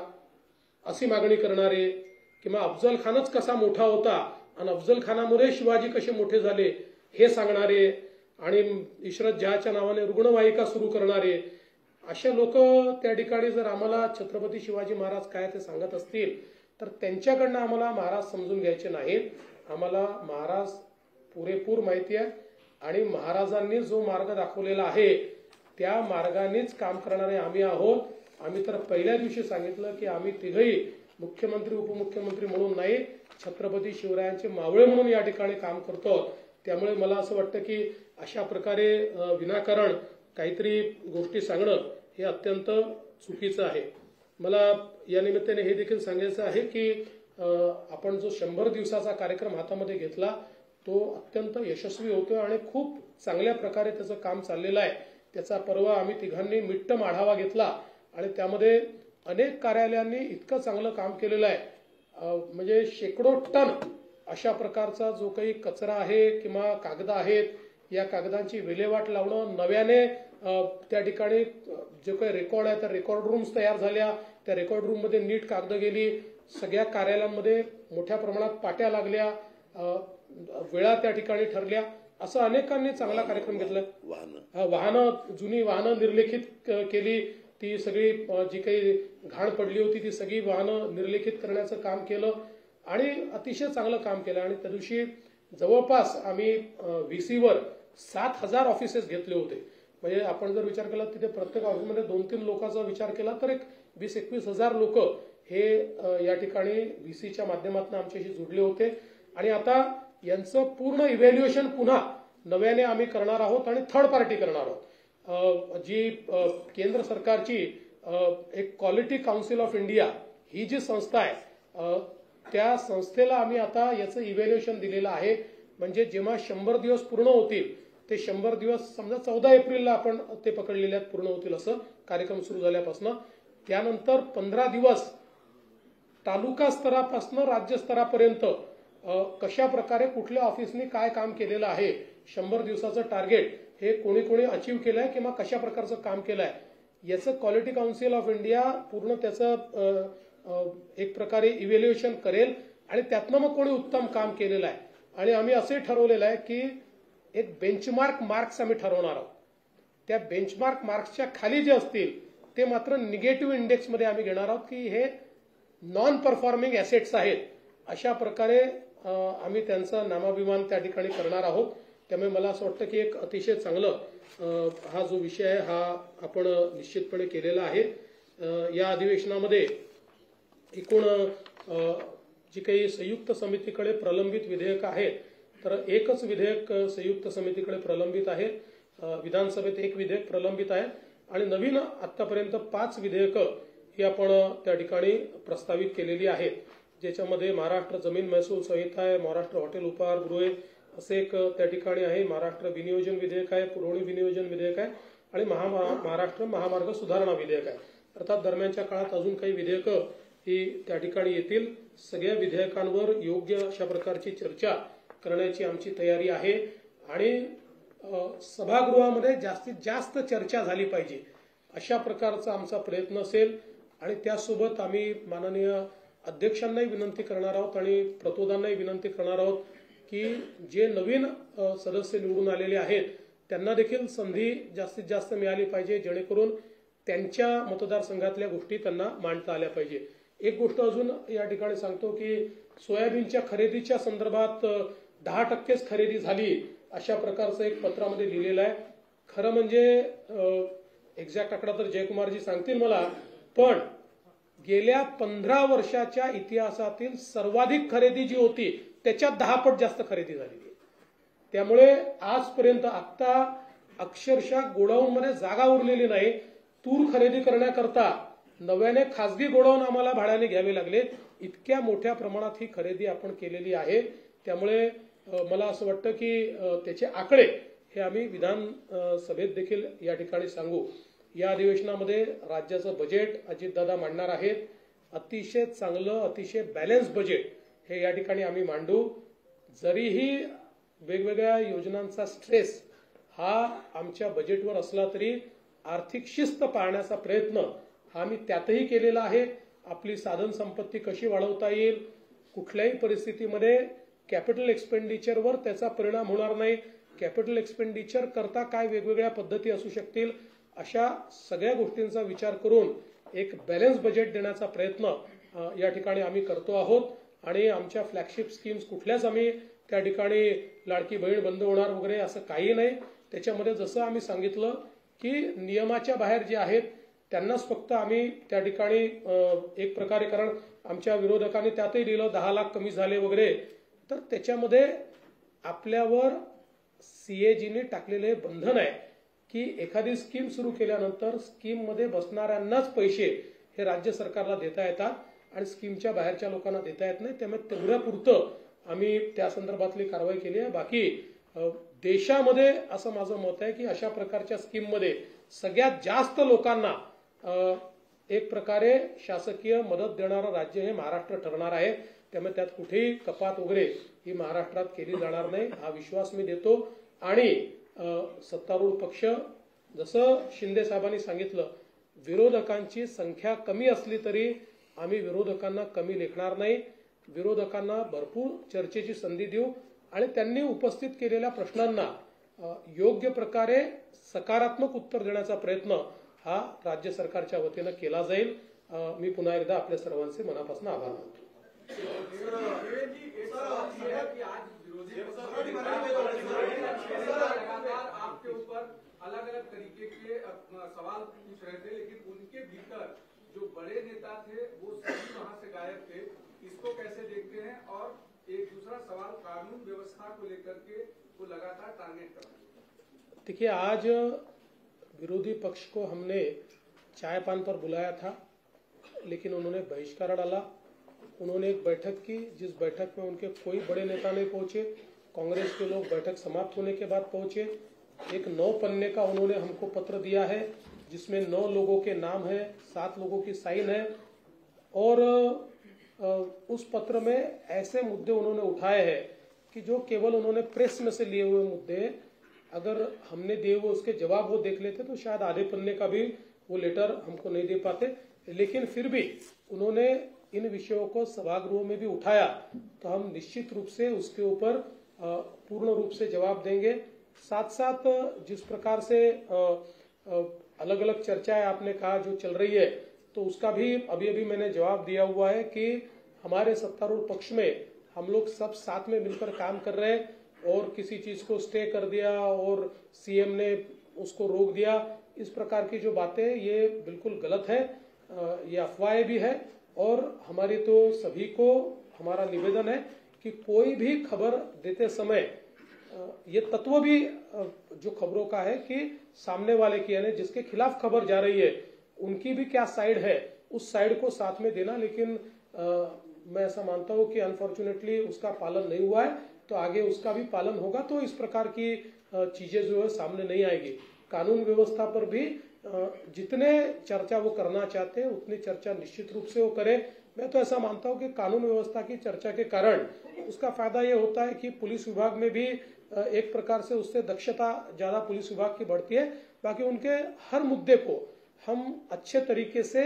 अशी मागणी करणारे, किंवा अफजल खानच कसा मोठा होता आणि अफजल खानामुळे शिवाजी कसे मोठे झाले हे सांगणारे, आणि इशरत जहाच्या नावाने रुग्णवाहिका सुरू करणारे असे लोक त्या ठिकाणी जर आम्हाला छत्रपती शिवाजी महाराज काय ते सांगत असतील तर त्यांच्याकडनं आम्हाला महाराज समजून घ्यायचे नाहीत. आम्हाला महाराज पुरेपूर माहिती आहे आणि महाराजांनी जो मार्ग दाखवलेला आहे त्या मार्गानेच काम करणारे आम्ही आहोत. आम्ही तर पहिल्या दिवशी सांगितलं की आम्ही तिघही मुख्यमंत्री उपमुख्यमंत्री म्हणून नाही, छत्रपती शिवरायांचे मावळे म्हणून या ठिकाणी काम करतो. त्यामुळे मला असं वाटतं की अशा प्रकारे विनाकारण काहीतरी गोष्टी सांगणं हे अत्यंत चुकीचं आहे. मला या निमित्ताने हे देखील सांगायचं आहे की आपण जो 100 दिवसाचा कार्यक्रम हातामध्ये घेतला तो अत्यंत यशस्वी होतोय आणि खूप चांगल्या प्रकारे त्याचं काम चाललेलं आहे. त्याचा परवा आम्ही तिघांनी मिट्टम आढावा घेतला आणि त्यामध्ये अनेक कार्यालयांनी इतकं चांगलं काम केलेलं आहे. म्हणजे शेकडो टन अशा प्रकारचा जो काही कचरा आहे किंवा कागद आहेत या कागदांची विल्हेवाट लावणं, नव्याने त्या ठिकाणी जे काही रेकॉर्ड आहे त्या रेकॉर्ड रूम्स तयार झाल्या, त्या रेकॉर्ड रूम मध्ये नीट कागद गेली, सगळ्या कार्यालयांमध्ये मोठ्या प्रमाणात पाट्या लागल्या, वेळा त्या ठिकाणी ठरल्या, असं अनेकांनी चांगला कार्यक्रम घेतला. वाहनं जुनी वाहनं निर्लेखित केली, ती सगळी जी काही घाण पडली होती ती सगळी वाहनं निर्लेखित करण्याचं काम केलं आणि अतिशय चांगलं काम केलं. आणि त्या दिवशी जवळपास आम्ही व्हीसीवर 7,000 ऑफिसेस घेतले होते. म्हणजे आपण जर विचार केला तिथे प्रत्येक ऑफिसमध्ये 2-3 लोकांचा विचार केला तर एक 20-21 हजार लोक हे या ठिकाणी व्हीसीच्या माध्यमातून आमच्याशी जुडले होते. आणि आता यांचं पूर्ण इव्हॅल्युएशन पुन्हा नव्याने आम्ही करणार आहोत आणि थर्ड पार्टी करणार आहोत. जी केंद्र सरकारची एक क्वालिटी काउन्सिल ऑफ इंडिया ही जी संस्था आहे त्या संस्थेला आम्ही आता याचं इव्हॅल्युएशन दिलेलं आहे. म्हणजे जेव्हा 100 दिवस पूर्ण होतील ते 100 दिवस समजा 14 एप्रिलला आपण ते पकडलेले आहेत पूर्ण होतील असं कार्यक्रम सुरू झाल्यापासून, त्यानंतर 15 दिवस तालुका स्तरापासून राज्य स्तरापर्यंत कशा प्रकारे कुठल्या ऑफिसनी काय काम केलेलं आहे, 100 दिवसाचं टार्गेट हे कोणी कोणी अचीव केलंय किंवा कशा प्रकारचं काम केलंय याचं क्वालिटी काउन्सिल ऑफ इंडिया पूर्ण त्याचं एक प्रकारे इव्हॅल्युएशन करेल आणि त्यातनं मग कोणी उत्तम काम केलेलं आहे. आणि आम्ही असे ठरवलेलं आहे की एक बेंचमार्क मार्क्स आम्ही ठरवणार आहोत. त्या बेंचमार्क मार्क्सच्या खाली जे असतील ते मात्र निगेटिव्ह इंडेक्समध्ये आम्ही घेणार आहोत की हे नॉन परफॉर्मिंग ॲसेट्स आहेत. अशा प्रकारे आम्ही त्यांचा नामाभिमान त्या ठिकाणी करणार आहोत. त्यामुळे मला असं वाटतं की एक अतिशय चांगलं हा जो विषय आहे हा आपण निश्चितपणे केलेला आहे. या अधिवेशनामध्ये एकूण जी काही संयुक्त समितीकडे प्रलंबित विधेयक आहेत तर एकच विधेयक संयुक्त समितीकडे प्रलंबित आहे. विधानसभेत एक विधेयक प्रलंबित आहे आणि नवीन आतापर्यंत 5 विधेयकं ही आपण त्या ठिकाणी प्रस्तावित केलेली आहेत. ज्याच्यामध्ये महाराष्ट्र जमीन महसूल संहिता आहे, महाराष्ट्र हॉटेल उपहारगृहे असे एक त्या ठिकाणी आहे, महाराष्ट्र विनियोजन विधेयक आहे, पुरवणी विनियोजन विधेयक आहे आणि महाराष्ट्र महामार्ग सुधारणा विधेयक आहे. अर्थात दरम्यानच्या काळात अजून काही विधेयकं ही त्या ठिकाणी येतील. सगळ्या विधेयकांवर योग्य अशा प्रकारची चर्चा करण्याची आमची तयारी आहे आणि सभागृहामध्ये जास्तीत जास्त चर्चा झाली पाहिजे अशा प्रकारचा आमचा प्रयत्न असेल. आणि त्यासोबत आम्ही माननीय अध्यक्षांनाही विनंती करणार आहोत आणि प्रतोदांनाही विनंती करणार आहोत की जे नवीन सदस्य निवडून आलेले आहेत त्यांना देखील संधी जास्तीत जास्त मिळाली पाहिजे जेणेकरून त्यांच्या मतदारसंघातल्या गोष्टी त्यांना मांडता आल्या पाहिजे. एक गोष्ट अजून या ठिकाणी सांगतो की सोयाबीनच्या खरेदीच्या संदर्भात 10%च खरेदी झाली अशा प्रकारचं एक पत्रामध्ये लिहिलेलं आहे. खरं म्हणजे एक्झॅक्ट आकडा तर जयकुमारजी सांगतील मला, पण गेल्या 15 वर्षाच्या इतिहासातील सर्वाधिक खरेदी जी होती त्याच्यात 10 पट जास्त खरेदी झालेली आहे. त्यामुळे आजपर्यंत आता अक्षरशः गोडाऊनमध्ये जागा उरलेली नाही. तूर खरेदी करण्याकरता नव्याने खासगी गोडाऊन आम्हाला भाड्याने घ्यावे लागले. इतक्या मोठ्या प्रमाणात ही खरेदी आपण केलेली आहे. त्यामुळे मला असं वाटतं की त्याचे आकडे हे आम्ही विधान सभेत देखील या ठिकाणी सांगू. या अधिवेशनामध्ये राज्याचं बजेट अजितदादा मांडणार आहेत. अतिशय चांगलं अतिशय बॅलन्स बजेट हे या ठिकाणी आम्ही मांडू. जरीही वेगवेगळ्या योजनांचा स्ट्रेस हा आमच्या बजेटवर असला तरी आर्थिक शिस्त पाळण्याचा प्रयत्न हा आम्ही त्यातही केलेला आहे. आपली साधन संपत्ती कशी वाढवता येईल, कुठल्याही परिस्थितीमध्ये कॅपिटल एक्सपेंडिचरवर त्याचा परिणाम होणार नाही, कॅपिटल एक्सपेंडिचर करता काय वेगवेगळ्या पद्धती असू शकतील, अशा सगळ्या गोष्टींचा विचार करून एक बॅलन्स बजेट देण्याचा प्रयत्न या ठिकाणी आम्ही करतो आहोत. आणि आमच्या फ्लॅगशिप स्कीम्स कुठल्याच आम्ही त्या ठिकाणी लाडकी बहीण बंद होणार वगैरे असं काही नाही. त्याच्यामध्ये जसं आम्ही सांगितलं की नियमाच्या बाहेर जे आहेत त्यांनाच फक्त आम्ही त्या ठिकाणी एक प्रकारे, कारण आमच्या विरोधकांनी त्यातही लिहिलं 10 लाख कमी झाले वगैरे, तर त्याच्यामध्ये आपल्यावर सीएजीने टाकलेले बंधन आहे की एखादी स्कीम सुरू केल्यानंतर स्कीममध्ये बसणाऱ्यांनाच पैसे हे राज्य सरकारला देता येतात आणि स्कीमच्या बाहेरच्या लोकांना देता येत नाही. त्यामुळे तेवढ्यापुरतं आम्ही त्या संदर्भातली कारवाई केली आहे. बाकी देशामध्ये असं माझं मत आहे की अशा प्रकारच्या स्कीममध्ये सगळ्यात जास्त लोकांना एक प्रकारे शासकीय मदत देणारं राज्य हे महाराष्ट्र ठरणार आहे. त्यामुळे त्यात कुठेही कपात वगैरे ही महाराष्ट्रात केली जाणार नाही हा विश्वास मी देतो. आणि सत्तारूढ पक्ष, जसं शिंदे साहेबांनी सांगितलं, विरोधकांची संख्या कमी असली तरी आम्ही विरोधकांना कमी लेखणार नाही. विरोधकांना भरपूर चर्चेची संधी देऊ आणि त्यांनी उपस्थित केलेल्या प्रश्नांना योग्य प्रकारे सकारात्मक उत्तर देण्याचा प्रयत्न हा राज्य सरकारच्या वतीनं केला जाईल. मी पुन्हा एकदा आपल्या सर्वांचे मनापासून आभार मानतो. आपके ऊपर अलग अलग तरीके के सवाल पूछ रहे थे, लेकिन उनके भीतर जो बड़े नेता थे वो सभी वहां से गायब थे. इसको कैसे देखते हैं? और एक दूसरा सवाल कानून व्यवस्था को लेकर के वो लगातार टारगेट कर रहे हैं. देखिए, आज विरोधी पक्ष को हमने चाय पान पर बुलाया था, लेकिन उन्होंने बहिष्कार डाला. उन्होंने एक बैठक की जिस बैठक में उनके कोई बड़े नेता नहीं पहुंचे. कांग्रेस के लोग बैठक समाप्त होने के बाद पहुंचे. एक 9 पन्ने का उन्होंने हमको पत्र दिया है जिसमें 9 लोगों के नाम है, 7 लोगों की साइन है और उस पत्र में ऐसे मुद्दे उन्होंने उठाए हैं कि जो केवल उन्होंने प्रेस में से लिए हुए मुद्दे, अगर हमने दिए हुए उसके जवाब वो देख लेते तो शायद आधे पन्ने का भी वो लेटर हमको नहीं दे पाते। लेकिन फिर भी उन्होंने इन विषयों को सभागृह में भी उठाया, तो हम निश्चित रूप से उसके ऊपर पूर्ण रूप से जवाब देंगे। साथ साथ जिस प्रकार से अलग अलग चर्चाएं आपने कहा जो चल रही है, तो उसका भी अभी अभी मैंने जवाब दिया हुआ है कि हमारे सत्तारूढ़ पक्ष में हम लोग सब साथ में मिलकर काम कर रहे हैं और किसी चीज को स्टे कर दिया और सीएम ने उसको रोक दिया, इस प्रकार की जो बातें ये बिल्कुल गलत है, ये अफवाहें भी है। और हमारी तो सभी को हमारा निवेदन है कि कोई भी खबर देते समय ये तत्व भी जो खबरों का है कि सामने वाले की यानी जिसके खिलाफ खबर जा रही है उनकी भी क्या साइड है, उस साइड को साथ में देना। लेकिन मैं ऐसा मानता हूं कि अनफॉर्चुनेटली उसका पालन नहीं हुआ है, तो आगे उसका भी पालन होगा तो इस प्रकार की चीजें जो है सामने नहीं आएगी। कानून व्यवस्था पर भी जितने चर्चा वो करना चाहते हैं उतनी चर्चा निश्चित रूप से वो करे। मैं तो ऐसा मानता हूं कि कानून व्यवस्था की चर्चा के कारण उसका फायदा ये होता है कि पुलिस विभाग में भी एक प्रकार से उससे दक्षता ज्यादा पुलिस विभाग की बढ़ती है। बाकी उनके हर मुद्दे को हम अच्छे तरीके से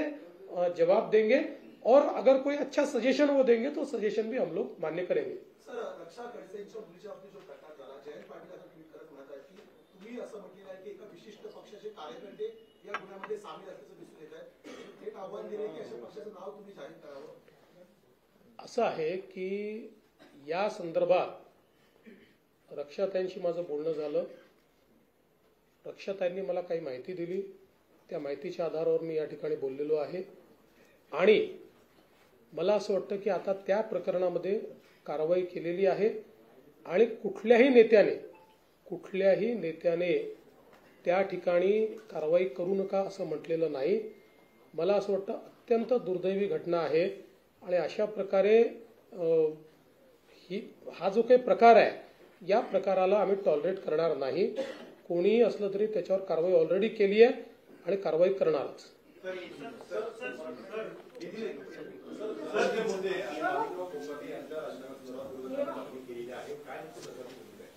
जवाब देंगे और अगर कोई अच्छा सजेशन वो देंगे तो सजेशन भी हम लोग मान्य करेंगे। सर, रक्षा खडसेंच्या मुलीच्या बाबतीत जो प्रकार झाला, जयंत पाटील आता ट्विट करत म्हणत आहेत की तुम्ही असं म्हटलेलं आहे की एका विशिष्ट पक्षाचे कार्यकर्ते या गुन्ह्यामध्ये सामील असल्याचं दिसून येत आहे। थेट आव्हान दिले की अशा पक्षाचं नाव तुम्ही जाहीर करावं। असं आहे की या संदर्भात रक्षाताईंशी माझं बोलणं झालं, रक्षाताईंनी मला काही माहिती दिली, त्या माहितीच्या आधारावर मी या ठिकाणी बोललेलो आहे आणि मला असं वाटतं की आता त्या प्रकरणामध्ये कारवाई केलेली आहे आणि कुठल्याही नेत्याने त्या ठिकाणी कारवाई करू नका असं म्हटलेलं नाही। मला असं वाटतं अत्यंत दुर्दैवी घटना आहे आणि अशा प्रकारे हा जो काही प्रकार आहे या प्रकाराला आम्ही टॉलरेट करणार नाही। कोणीही असलं तरी त्याच्यावर कारवाई ऑलरेडी केली आहे आणि कारवाई करणारच।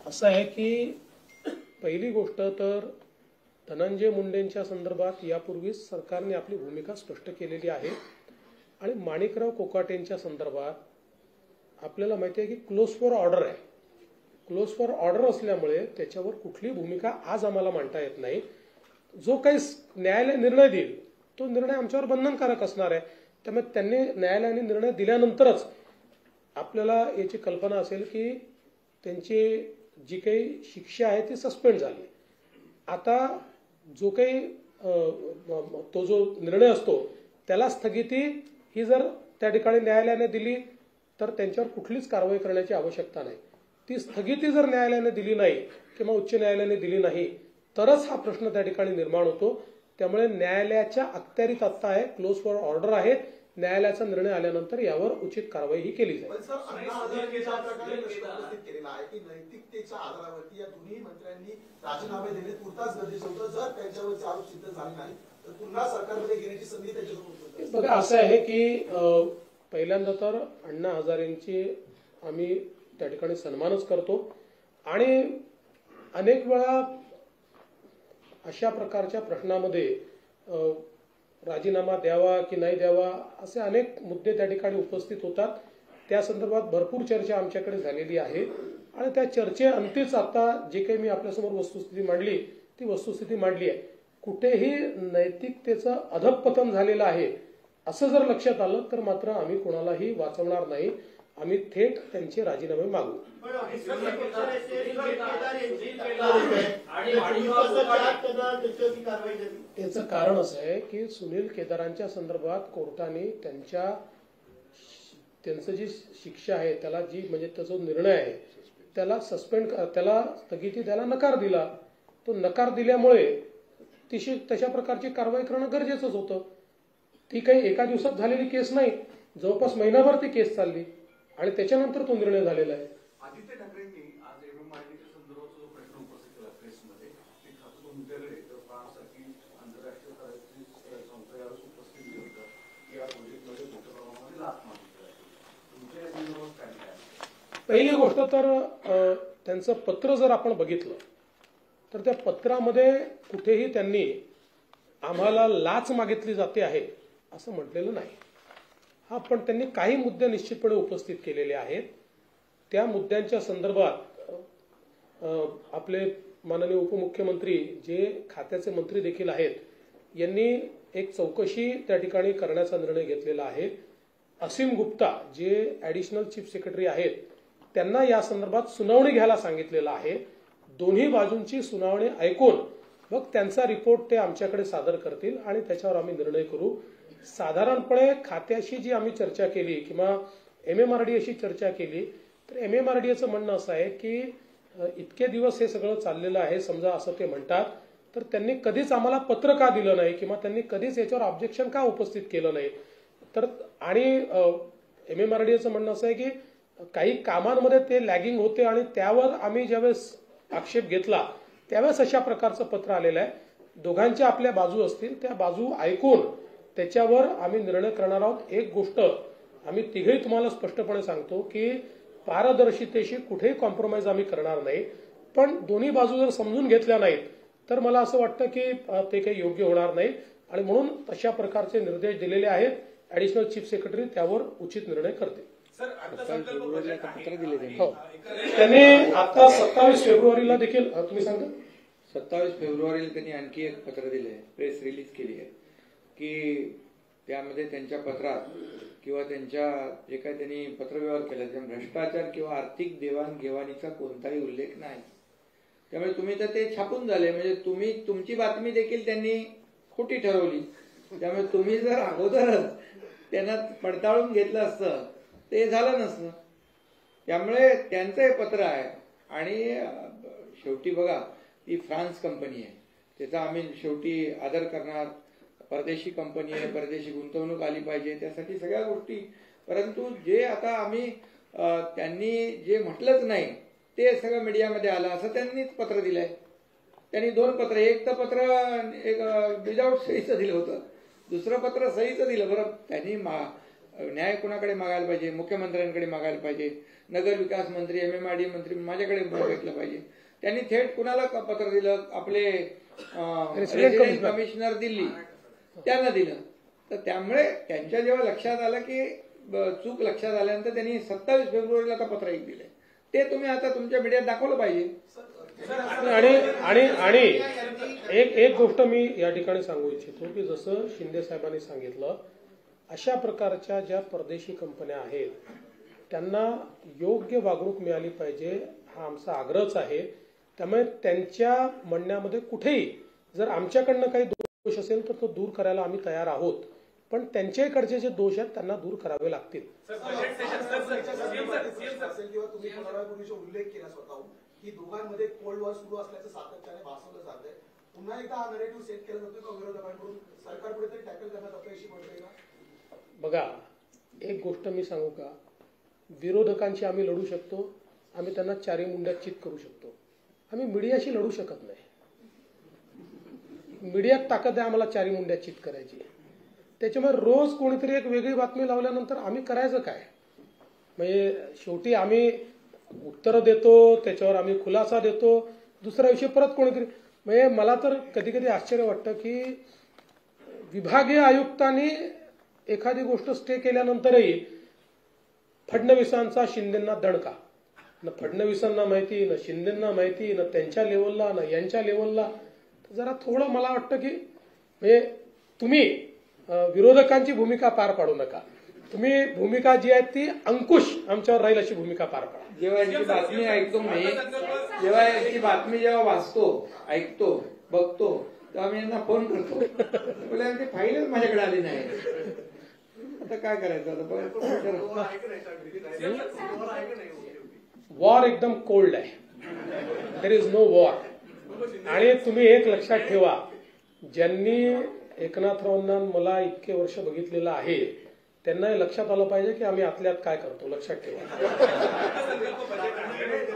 असं आहे की पहिली गोष्ट तर धनंजय मुंडेंच्या संदर्भात यापूर्वीच सरकारने आपली भूमिका स्पष्ट केलेली आहे आणि माणिकराव कोकाटेंच्या संदर्भात आपल्याला माहिती आहे की क्लोज फॉर ऑर्डर आहे। क्लोज फॉर ऑर्डर असल्यामुळे त्याच्यावर कुठली भूमिका आज आम्हाला मांडता येत नाही। जो काही न्यायालय निर्णय देईल तो निर्णय आमच्यावर बंधनकारक असणार आहे, त्यामुळे त्यांनी न्यायालयाने निर्णय दिल्यानंतरच आपल्याला याची कल्पना असेल की त्यांची जी काही शिक्षा आहे ती सस्पेंड झाली। आता जो काही तो जो निर्णय असतो त्याला स्थगिती ही जर त्या ठिकाणी न्यायालयाने दिली तर त्यांच्यावर कुठलीच कारवाई करण्याची आवश्यकता नाही। ती स्थगिती जर न्यायालयाने दिली नाही किंवा उच्च न्यायालयाने दिली नाही तरच हा प्रश्न त्या ठिकाणी निर्माण होतो। त्यामुळे न्यायालयाच्या अखत्यारीत आता आहे, क्लोज फॉर ऑर्डर आहे, न्यायालयाचा निर्णय आल्यानंतर यावर उचित कारवाई ही केली जाईल। नैतिकतेच्या आधारावरती या दोन्ही मंत्र्यांनी राजीनामे देणे तुर्तास गरजेचं होतं। जर त्यांच्यावरचे आरोप सिद्ध झाले नाही तर पुन्हा सरकारमध्ये घेण्याची संधी त्यांच्याकडून। बघा असं आहे की पहिल्यांदा तर अण्णा हजारेंची आम्ही त्या ठिकाणी सन्मानच करतो आणि अनेक वेळा अशा प्रकारच्या प्रश्नामध्ये राजीनामा द्यावा की नाही द्यावा असे अनेक मुद्दे त्या ठिकाणी उपस्थित होतात। त्या संदर्भात भरपूर चर्चा आमच्याकडे झालेली आहे आणि त्या चर्चेअंतीच आता जे काही मी आपल्यासमोर वस्तुस्थिती मांडली ती वस्तुस्थिती मांडली आहे। कुठेही नैतिकतेचं अधःपतन झालेलं आहे असं जर लक्षात आलं तर मात्र आम्ही कोणालाही वाचवणार नाही, आम्ही थेट त्यांचे राजीनामे मागू। याचं कारण असं आहे की सुनील केदारांच्या संदर्भात कोर्टाने त्यांचं जी शिक्षा आहे त्याला जी म्हणजे त्याचा निर्णय आहे त्याला त्याला स्थगिती द्यायला नकार दिला। तो नकार दिल्यामुळे तशा प्रकारची कारवाई करणं गरजेचंच होतं। ती काही एका दिवसात झालेली केस नाही, जवळपास महिनाभर ती केस चालली आणि त्याच्यानंतर तो निर्णय झालेला आहे। आदित्य ठाकरेंनी आज एवढ्या संदर्भात जो प्रश्न उपस्थित केला प्रेसमध्ये ते खातं तुमच्याकडे तर फ्रान्ससारखी आंतरराष्ट्रीय संस्था यावर उपस्थित होतं की या प्रोजेक्टमध्ये मोठ्या प्रमाणामध्ये लाच मागितली आहे। पहिली गोष्ट तर त्यांचं पत्र जर आपण बघितलं तर त्या पत्रामध्ये कुठेही त्यांनी आम्हाला लाच मागितली जाते आहे असं म्हटलेलं नाही. हा, पण त्यांनी काही मुद्दे निश्चितपणे उपस्थित केलेले आहेत. त्या मुद्द्यांच्या संदर्भात आपले माननीय उपमुख्यमंत्री जे खात्याचे मंत्री देखील आहेत यांनी एक चौकशी त्या ठिकाणी करण्याचा निर्णय घेतलेला आहे. असीम गुप्ता जे ॲडिशनल चीफ सेक्रेटरी आहेत त्यांना या संदर्भात सुनावणी घ्यायला सांगितलेलं आहे. दोन्ही बाजूंची सुनावणी ऐकून मग त्यांचा रिपोर्ट ते आमच्याकडे सादर करतील आणि त्याच्यावर आम्ही निर्णय करू. साधारणपणे खात्याशी जी आम्ही चर्चा केली किंवा MMRDA अशी चर्चा केली तर MMRDAचं म्हणणं असं आहे की इतके दिवस हे सगळं चाललेलं आहे, समजा असं ते म्हणतात, तर त्यांनी कधीच आम्हाला पत्र का दिलं नाही किंवा त्यांनी कधीच याच्यावर ऑब्जेक्शन का उपस्थित केलं नाही. तर आणि MMRDAचं म्हणणं असं आहे की काही कामांमध्ये ते लॅगिंग होते आणि त्यावर आम्ही ज्यावेळेस आक्षेप घेतला त्यावेळेस अशा प्रकारचं पत्र आलेलं आहे. दोघांच्या आपल्या बाजू असतील त्या बाजू ऐकून त्याच्यावर आम्ही निर्णय करणार आहोत. एक गोष्ट आम्ही तिघेही तुम्हाला स्पष्टपणे सांगतो की पारदर्शितेशी कुठेही कॉम्प्रोमाइज आम्ही करणार नाही, पण दोन्ही बाजू जर समजून घेतल्या नाहीत तर मला असं वाटतं की ते काही योग्य होणार नाही आणि म्हणून तशा प्रकारचे निर्देश दिलेले आहेत. ॲडिशनल चीफ सेक्रेटरी त्यावर उचित निर्णय करतील. हो, त्यांनी आता 27 फेब्रुवारीला देखील तुम्ही सांगा 27 फेब्रुवारीला त्यांनी आणखी एक पत्र दिले, प्रेस रिलीज केली आहे की त्यामध्ये त्यांच्या पत्रात किंवा त्यांच्या जे काही त्यांनी पत्रव्यवहार केला त्या भ्रष्टाचार किंवा आर्थिक देवाणघेवाणीचा कोणताही उल्लेख नाही. त्यामुळे तुम्ही तर ते छापून झाले, म्हणजे तुमची बातमी देखील त्यांनी खोटी ठरवली. त्यामुळे तुम्ही जर अगोदरच त्यांना पडताळून घेतलं असतं ते झालं नसतं. त्यामुळे त्यांचं हे पत्र आहे आणि शेवटी बघा ही फ्रान्स कंपनी आहे, त्याचा आम्ही शेवटी आदर करणार. परदेशी कंपनी आहे, परदेशी गुंतवणूक आली पाहिजे त्यासाठी सगळ्या गोष्टी. परंतु जे आता आम्ही त्यांनी जे म्हटलंच नाही ते सगळं मीडियामध्ये आलं असं त्यांनीच पत्र दिलंय. त्यांनी 2 पत्र, एक तर पत्र एक विदाऊट सहीचं दिलं होतं, दुसरं पत्र सहीचं दिलं. बरं, त्यांनी न्याय कुणाकडे मागायला पाहिजे? मुख्यमंत्र्यांकडे मागायला पाहिजे, नगर विकास मंत्री MMRDA मंत्री माझ्याकडे मागितलं पाहिजे. त्यांनी थेट कुणाला पत्र दिलं? आपले रेसिडेंट कमिशनर दिल्ली त्यांना दिलं. तर त्यामुळे त्यांच्या जेव्हा लक्षात आलं की चूक लक्षात आल्यानंतर त्यांनी 27 फेब्रुवारीला आता पत्र एक दिलंय. ते तुम्ही आता तुमच्या मीडियात दाखवलं पाहिजे. आणि एक गोष्ट मी या ठिकाणी सांगू इच्छितो की जसं शिंदे साहेबांनी सांगितलं अशा प्रकारच्या ज्या परदेशी कंपन्या आहेत त्यांना योग्य वागणूक मिळाली पाहिजे हा आमचा आग्रहच आहे. त्यामुळे त्यांच्या म्हणण्यामध्ये कुठेही जर आमच्याकडनं काही दोष असेल तर तो दूर करायला आम्ही तयार आहोत, पण त्यांच्याकडचे जे दोष आहेत त्यांना दूर करावे लागतील. तुम्ही पुनरावृत्तीचा उल्लेख केला स्वतःहून की दोघांमध्ये कोल्ड वॉर सुरू असल्याचं सातत्याने भासवलं जातंय. पुन्हा एकदा हा नरेटिव्ह सेट केला जातो का विरोधकांकडून? सरकारपुढे तरी टॅकल करण्यात अपयशी पडतंय का? बघा, एक गोष्ट मी सांगू का, विरोधकांशी आम्ही लढू शकतो, आम्ही त्यांना चारी मुंड्यात चित करू शकतो, आम्ही मीडियाशी लढू शकत नाही. मीडियात ताकद आहे आम्हाला चारी मुंड्यात चित करायची. त्याच्यामुळे रोज कोणीतरी एक वेगळी बातमी लावल्यानंतर आम्ही करायचं काय? म्हणजे शेवटी आम्ही उत्तरं देतो, त्याच्यावर आम्ही खुलासा देतो, दुसऱ्या दिवशी परत कोणीतरी. म्हणजे मला तर कधी कधी आश्चर्य वाटतं की विभागीय आयुक्तांनी एखादी गोष्ट स्टे केल्यानंतरही फडणवीसांचा शिंदेंना दणका. न फडणवीसांना माहिती, न शिंदेंना माहिती, न त्यांच्या लेवलला, न यांच्या लेवलला. जरा थोडं मला वाटतं की म्हणजे तुम्ही विरोधकांची भूमिका पार पाडू नका. तुम्ही भूमिका जी आहे ती अंकुश आमच्यावर राहील अशी भूमिका पार पाडा. जेव्हा यांची बातमी ऐकतो मी, जेव्हा यांची बातमी जेव्हा वाचतो, ऐकतो, बघतो तेव्हा मी यांना फोन करतो, बोला यांची फाईलच माझ्याकडे आली नाही. आता काय करायचं? वॉर एकदम कोल्ड आहे, देर इज नो वॉर. आणि तुम्ही एक लक्षात ठेवा, ज्यांनी एकनाथरावांना मला इतके वर्ष बघितलेलं आहे त्यांना हे लक्षात आलं पाहिजे की आम्ही आतल्यात काय करतो. लक्षात ठेवा.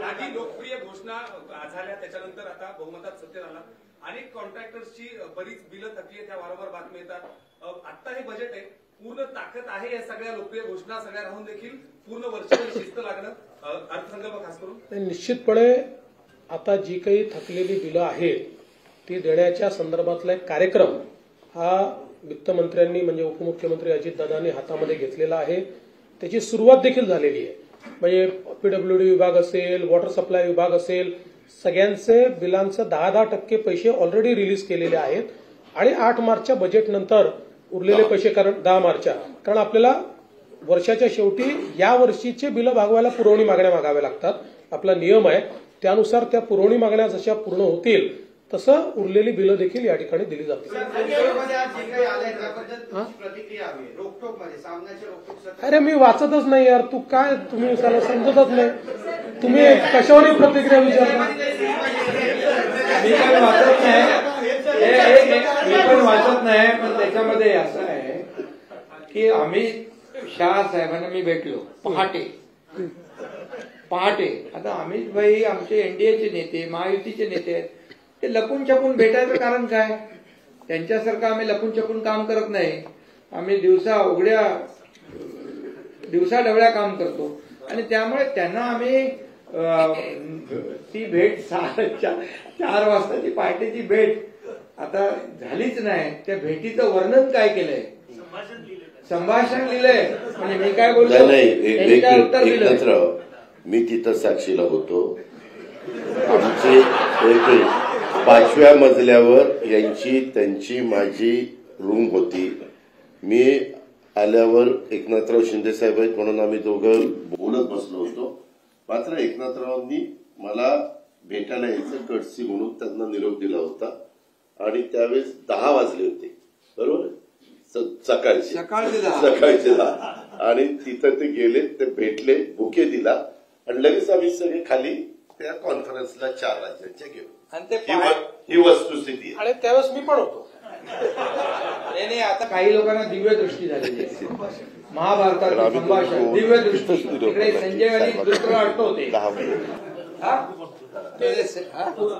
आधी लोकप्रिय घोषणा झाल्या, त्याच्यानंतर आता बहुमतात सत्तेत आला. अनेक कॉन्ट्रॅक्टर्सची बरीच बिलं थकली, त्या वारंवार बातमी येतात. आता हे बजेट आहे, पूर्ण ताकद आहे या सगळ्या लोकप्रिय घोषणा सगळ्या राहून देखील पूर्ण वर्षभर शिस्त लागणं. अर्थसंकल्प खास करून निश्चितपणे आता जी काही थकलेली बिलं आहेत ती देण्याच्या संदर्भातला एक कार्यक्रम हा वित्तमंत्र्यांनी म्हणजे उपमुख्यमंत्री अजितदादांनी हातामध्ये घेतलेला आहे. त्याची सुरुवात देखील झालेली आहे. म्हणजे पीडब्ल्यूडी विभाग असेल, वॉटर सप्लाय विभाग असेल, सगळ्यांचे बिलांचे 10% पैसे ऑलरेडी रिलीज केलेले आहेत आणि 8 मार्चच्या बजेटनंतर उरलेले पैसे, कारण 10 मार्चच्या, कारण आपल्याला वर्षाच्या शेवटी या वर्षीचे बिलं भागवायला पुरवणी मागण्या मागाव्या लागतात. आपला नियम आहे. त्यानुसार त्या पुरवणी मागण्या जशा पूर्ण होतील तसं उरलेली बिलं देखील या ठिकाणी दिली जातील. अरे मी वाचतच नाही यार. तू काय, तुम्ही समजतच नाही. तुम्ही कशावरही प्रतिक्रिया विचारता. मी पण वाचत नाही. पण त्याच्यामध्ये असं आहे की आम्ही शहा साहेबांना मी भेटलो पहाटे. आता अमित भाई आमचे एनडीएचे नेते, महायुतीचे नेते आहेत. ते लपून छपून भेटायचं कारण काय? त्यांच्यासारखं आम्ही लपून छपून काम करत नाही. आम्ही दिवसा डवळ्या काम करतो आणि त्यामुळे त्यांना आम्ही ती भेट 4 वाजताची पहाटेची भेट आता झालीच नाही. त्या भेटीचं वर्णन काय केलंय? संभाषण लिहिलंय. म्हणजे मी काय बोलतो एकनाथराव, मी तिथं साक्षीला होतो. आमची 5व्या मजल्यावर त्यांची माझी रूम होती. मी आल्यावर एकनाथराव शिंदे साहेब आहेत म्हणून आम्ही दोघं बोलत बसलो होतो. मात्र एकनाथरावांनी मला भेटायला यायचं कटसी म्हणून त्यांना निरोप दिला होता आणि त्यावेळेस 10 वाजले होते, बरोबर, सकाळचे 10. आणि तिथं ते गेले, ते भेटले, बुके दिला आणि लगेच आम्ही सगळे खाली त्या कॉन्फरन्सला 4 राज्यांच्या घेऊ. ही वस्तुस्थिती आहे. आणि त्यावेळेस मी पण होतो. नाही, आता काही लोकांना दिव्य दृष्टी झालेली आहे. महाभारताचं संभाषण दिव्य दृष्टी. इकडे संजय आणि धृतराष्ट्र होते.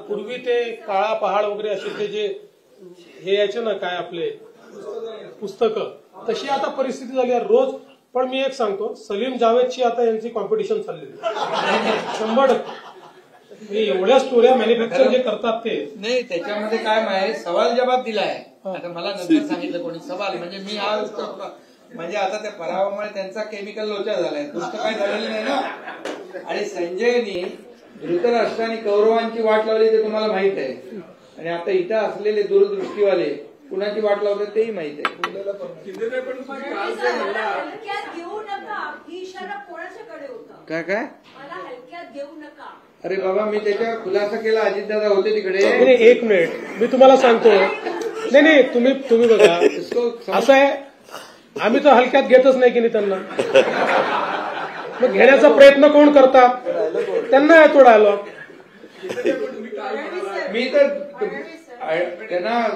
पूर्वी ते काळा पहाड वगैरे असे ते जे हे यायचे ना, काय आपले पुस्तकं, तशी आता परिस्थिती झाली आहे रोज. पण मी एक सांगतो, सलीम जावेदची आता यांची कॉम्पिटिशन चाललेली 100%. एवढ्या स्टोऱ्या मॅन्युफॅक्चर जे करतात ते नाही. त्याच्यामध्ये काय आहे, सवाल जबाब दिलाय. आता मला नंतर सांगितलं कोणी सवाल, म्हणजे मी हा म्हणजे आता त्या पराभवामुळे त्यांचा केमिकल लोचा झालाय. दुसरं काय झालेलं नाही ना. आणि संजयनी धृतराष्ट्र आणि कौरवांची वाट लावली ते तुम्हाला माहित आहे. आणि आता इथं असलेले दूरदृष्टीवाले कुणाची वाट लावतात तेही माहित आहे. काय काय अरे बाबा, मी त्याच्यावर खुलासा केला. अजितदादा होते तिकडे. 1 मिनिट मी तुम्हाला सांगतो. नाही, तुम्ही बघा, असं आहे, आम्ही तर हलक्यात घेतच नाही की नाही त्यांना. मग घेण्याचा प्रयत्न कोण करतात? त्यांना आहे तो डायलॉग. मी तर त्यांना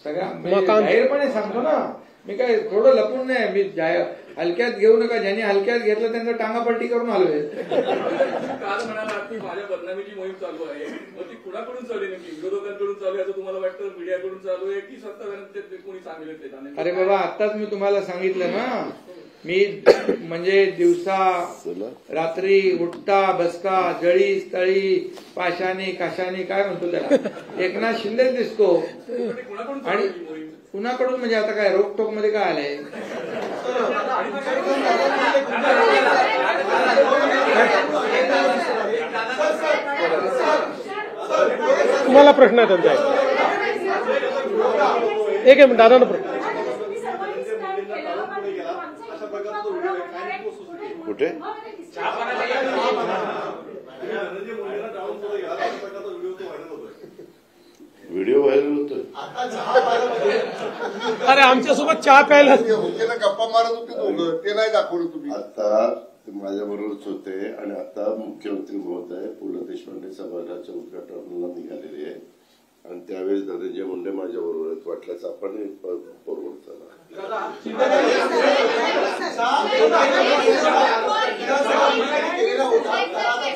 सगळ्या जाहीरपणे सांगतो ना. मी काय थोडं लपून नाही. मी हलक्यात घेऊ नका. ज्यांनी हलक्यात घेतलं त्यांचं टांगापलटी करून आलोय. काल म्हणाला की माझ्या बदनामीची मोहीम चालू आहे. मग ती कुणाकडून चालू आहे? नक्की विरोधकांकडून चालू आहे असं तुम्हाला वाटतं? मीडियाकडून चालू आहे की सत्ताधाऱ्यांचे कोणी सामील आहेत? अरे बाबा, आताच मी तुम्हाला सांगितलं ना. मी म्हणजे दिवसा रात्री उठता बसता जळी स्थळी पाशाने काशाने काय म्हणतो त्याला एकनाथ शिंदे दिसतो. आणि कुणाकडून म्हणजे आता काय रोकटोक मध्ये काय आलंय? तुम्हाला प्रश्न आहे त्यांचा. एक मिनिट दादा प्रश्न. कुठे व्हिडिओ व्हायरल होतोय? अरे आमच्यासोबत चहा प्यायला गप्पा मारत होते दोघं, ते नाही दाखवलं तुम्ही. आता माझ्या बरोबरच होते आणि आता मुख्यमंत्री महोदय पु ल देशपांडे सभागृहाच्या उद्घाटनाला निघालेले आहे आणि त्यावेळेस धनंजय मुंडे माझ्या बरोबर आहेत. वाटल्यास आपण बरोबर चला.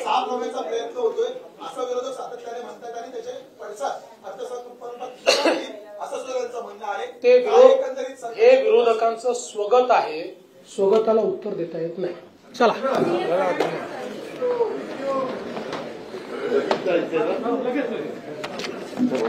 साफ होण्याचा प्रयत्न होतोय असं विरोधक सातत्याने म्हणतात आणि त्याचे पडसाद असं सुद्धा म्हणणं आहे. हे विरोधकांचं स्वगत आहे. स्वगताला उत्तर देता येत नाही. चला. जायचंय ना?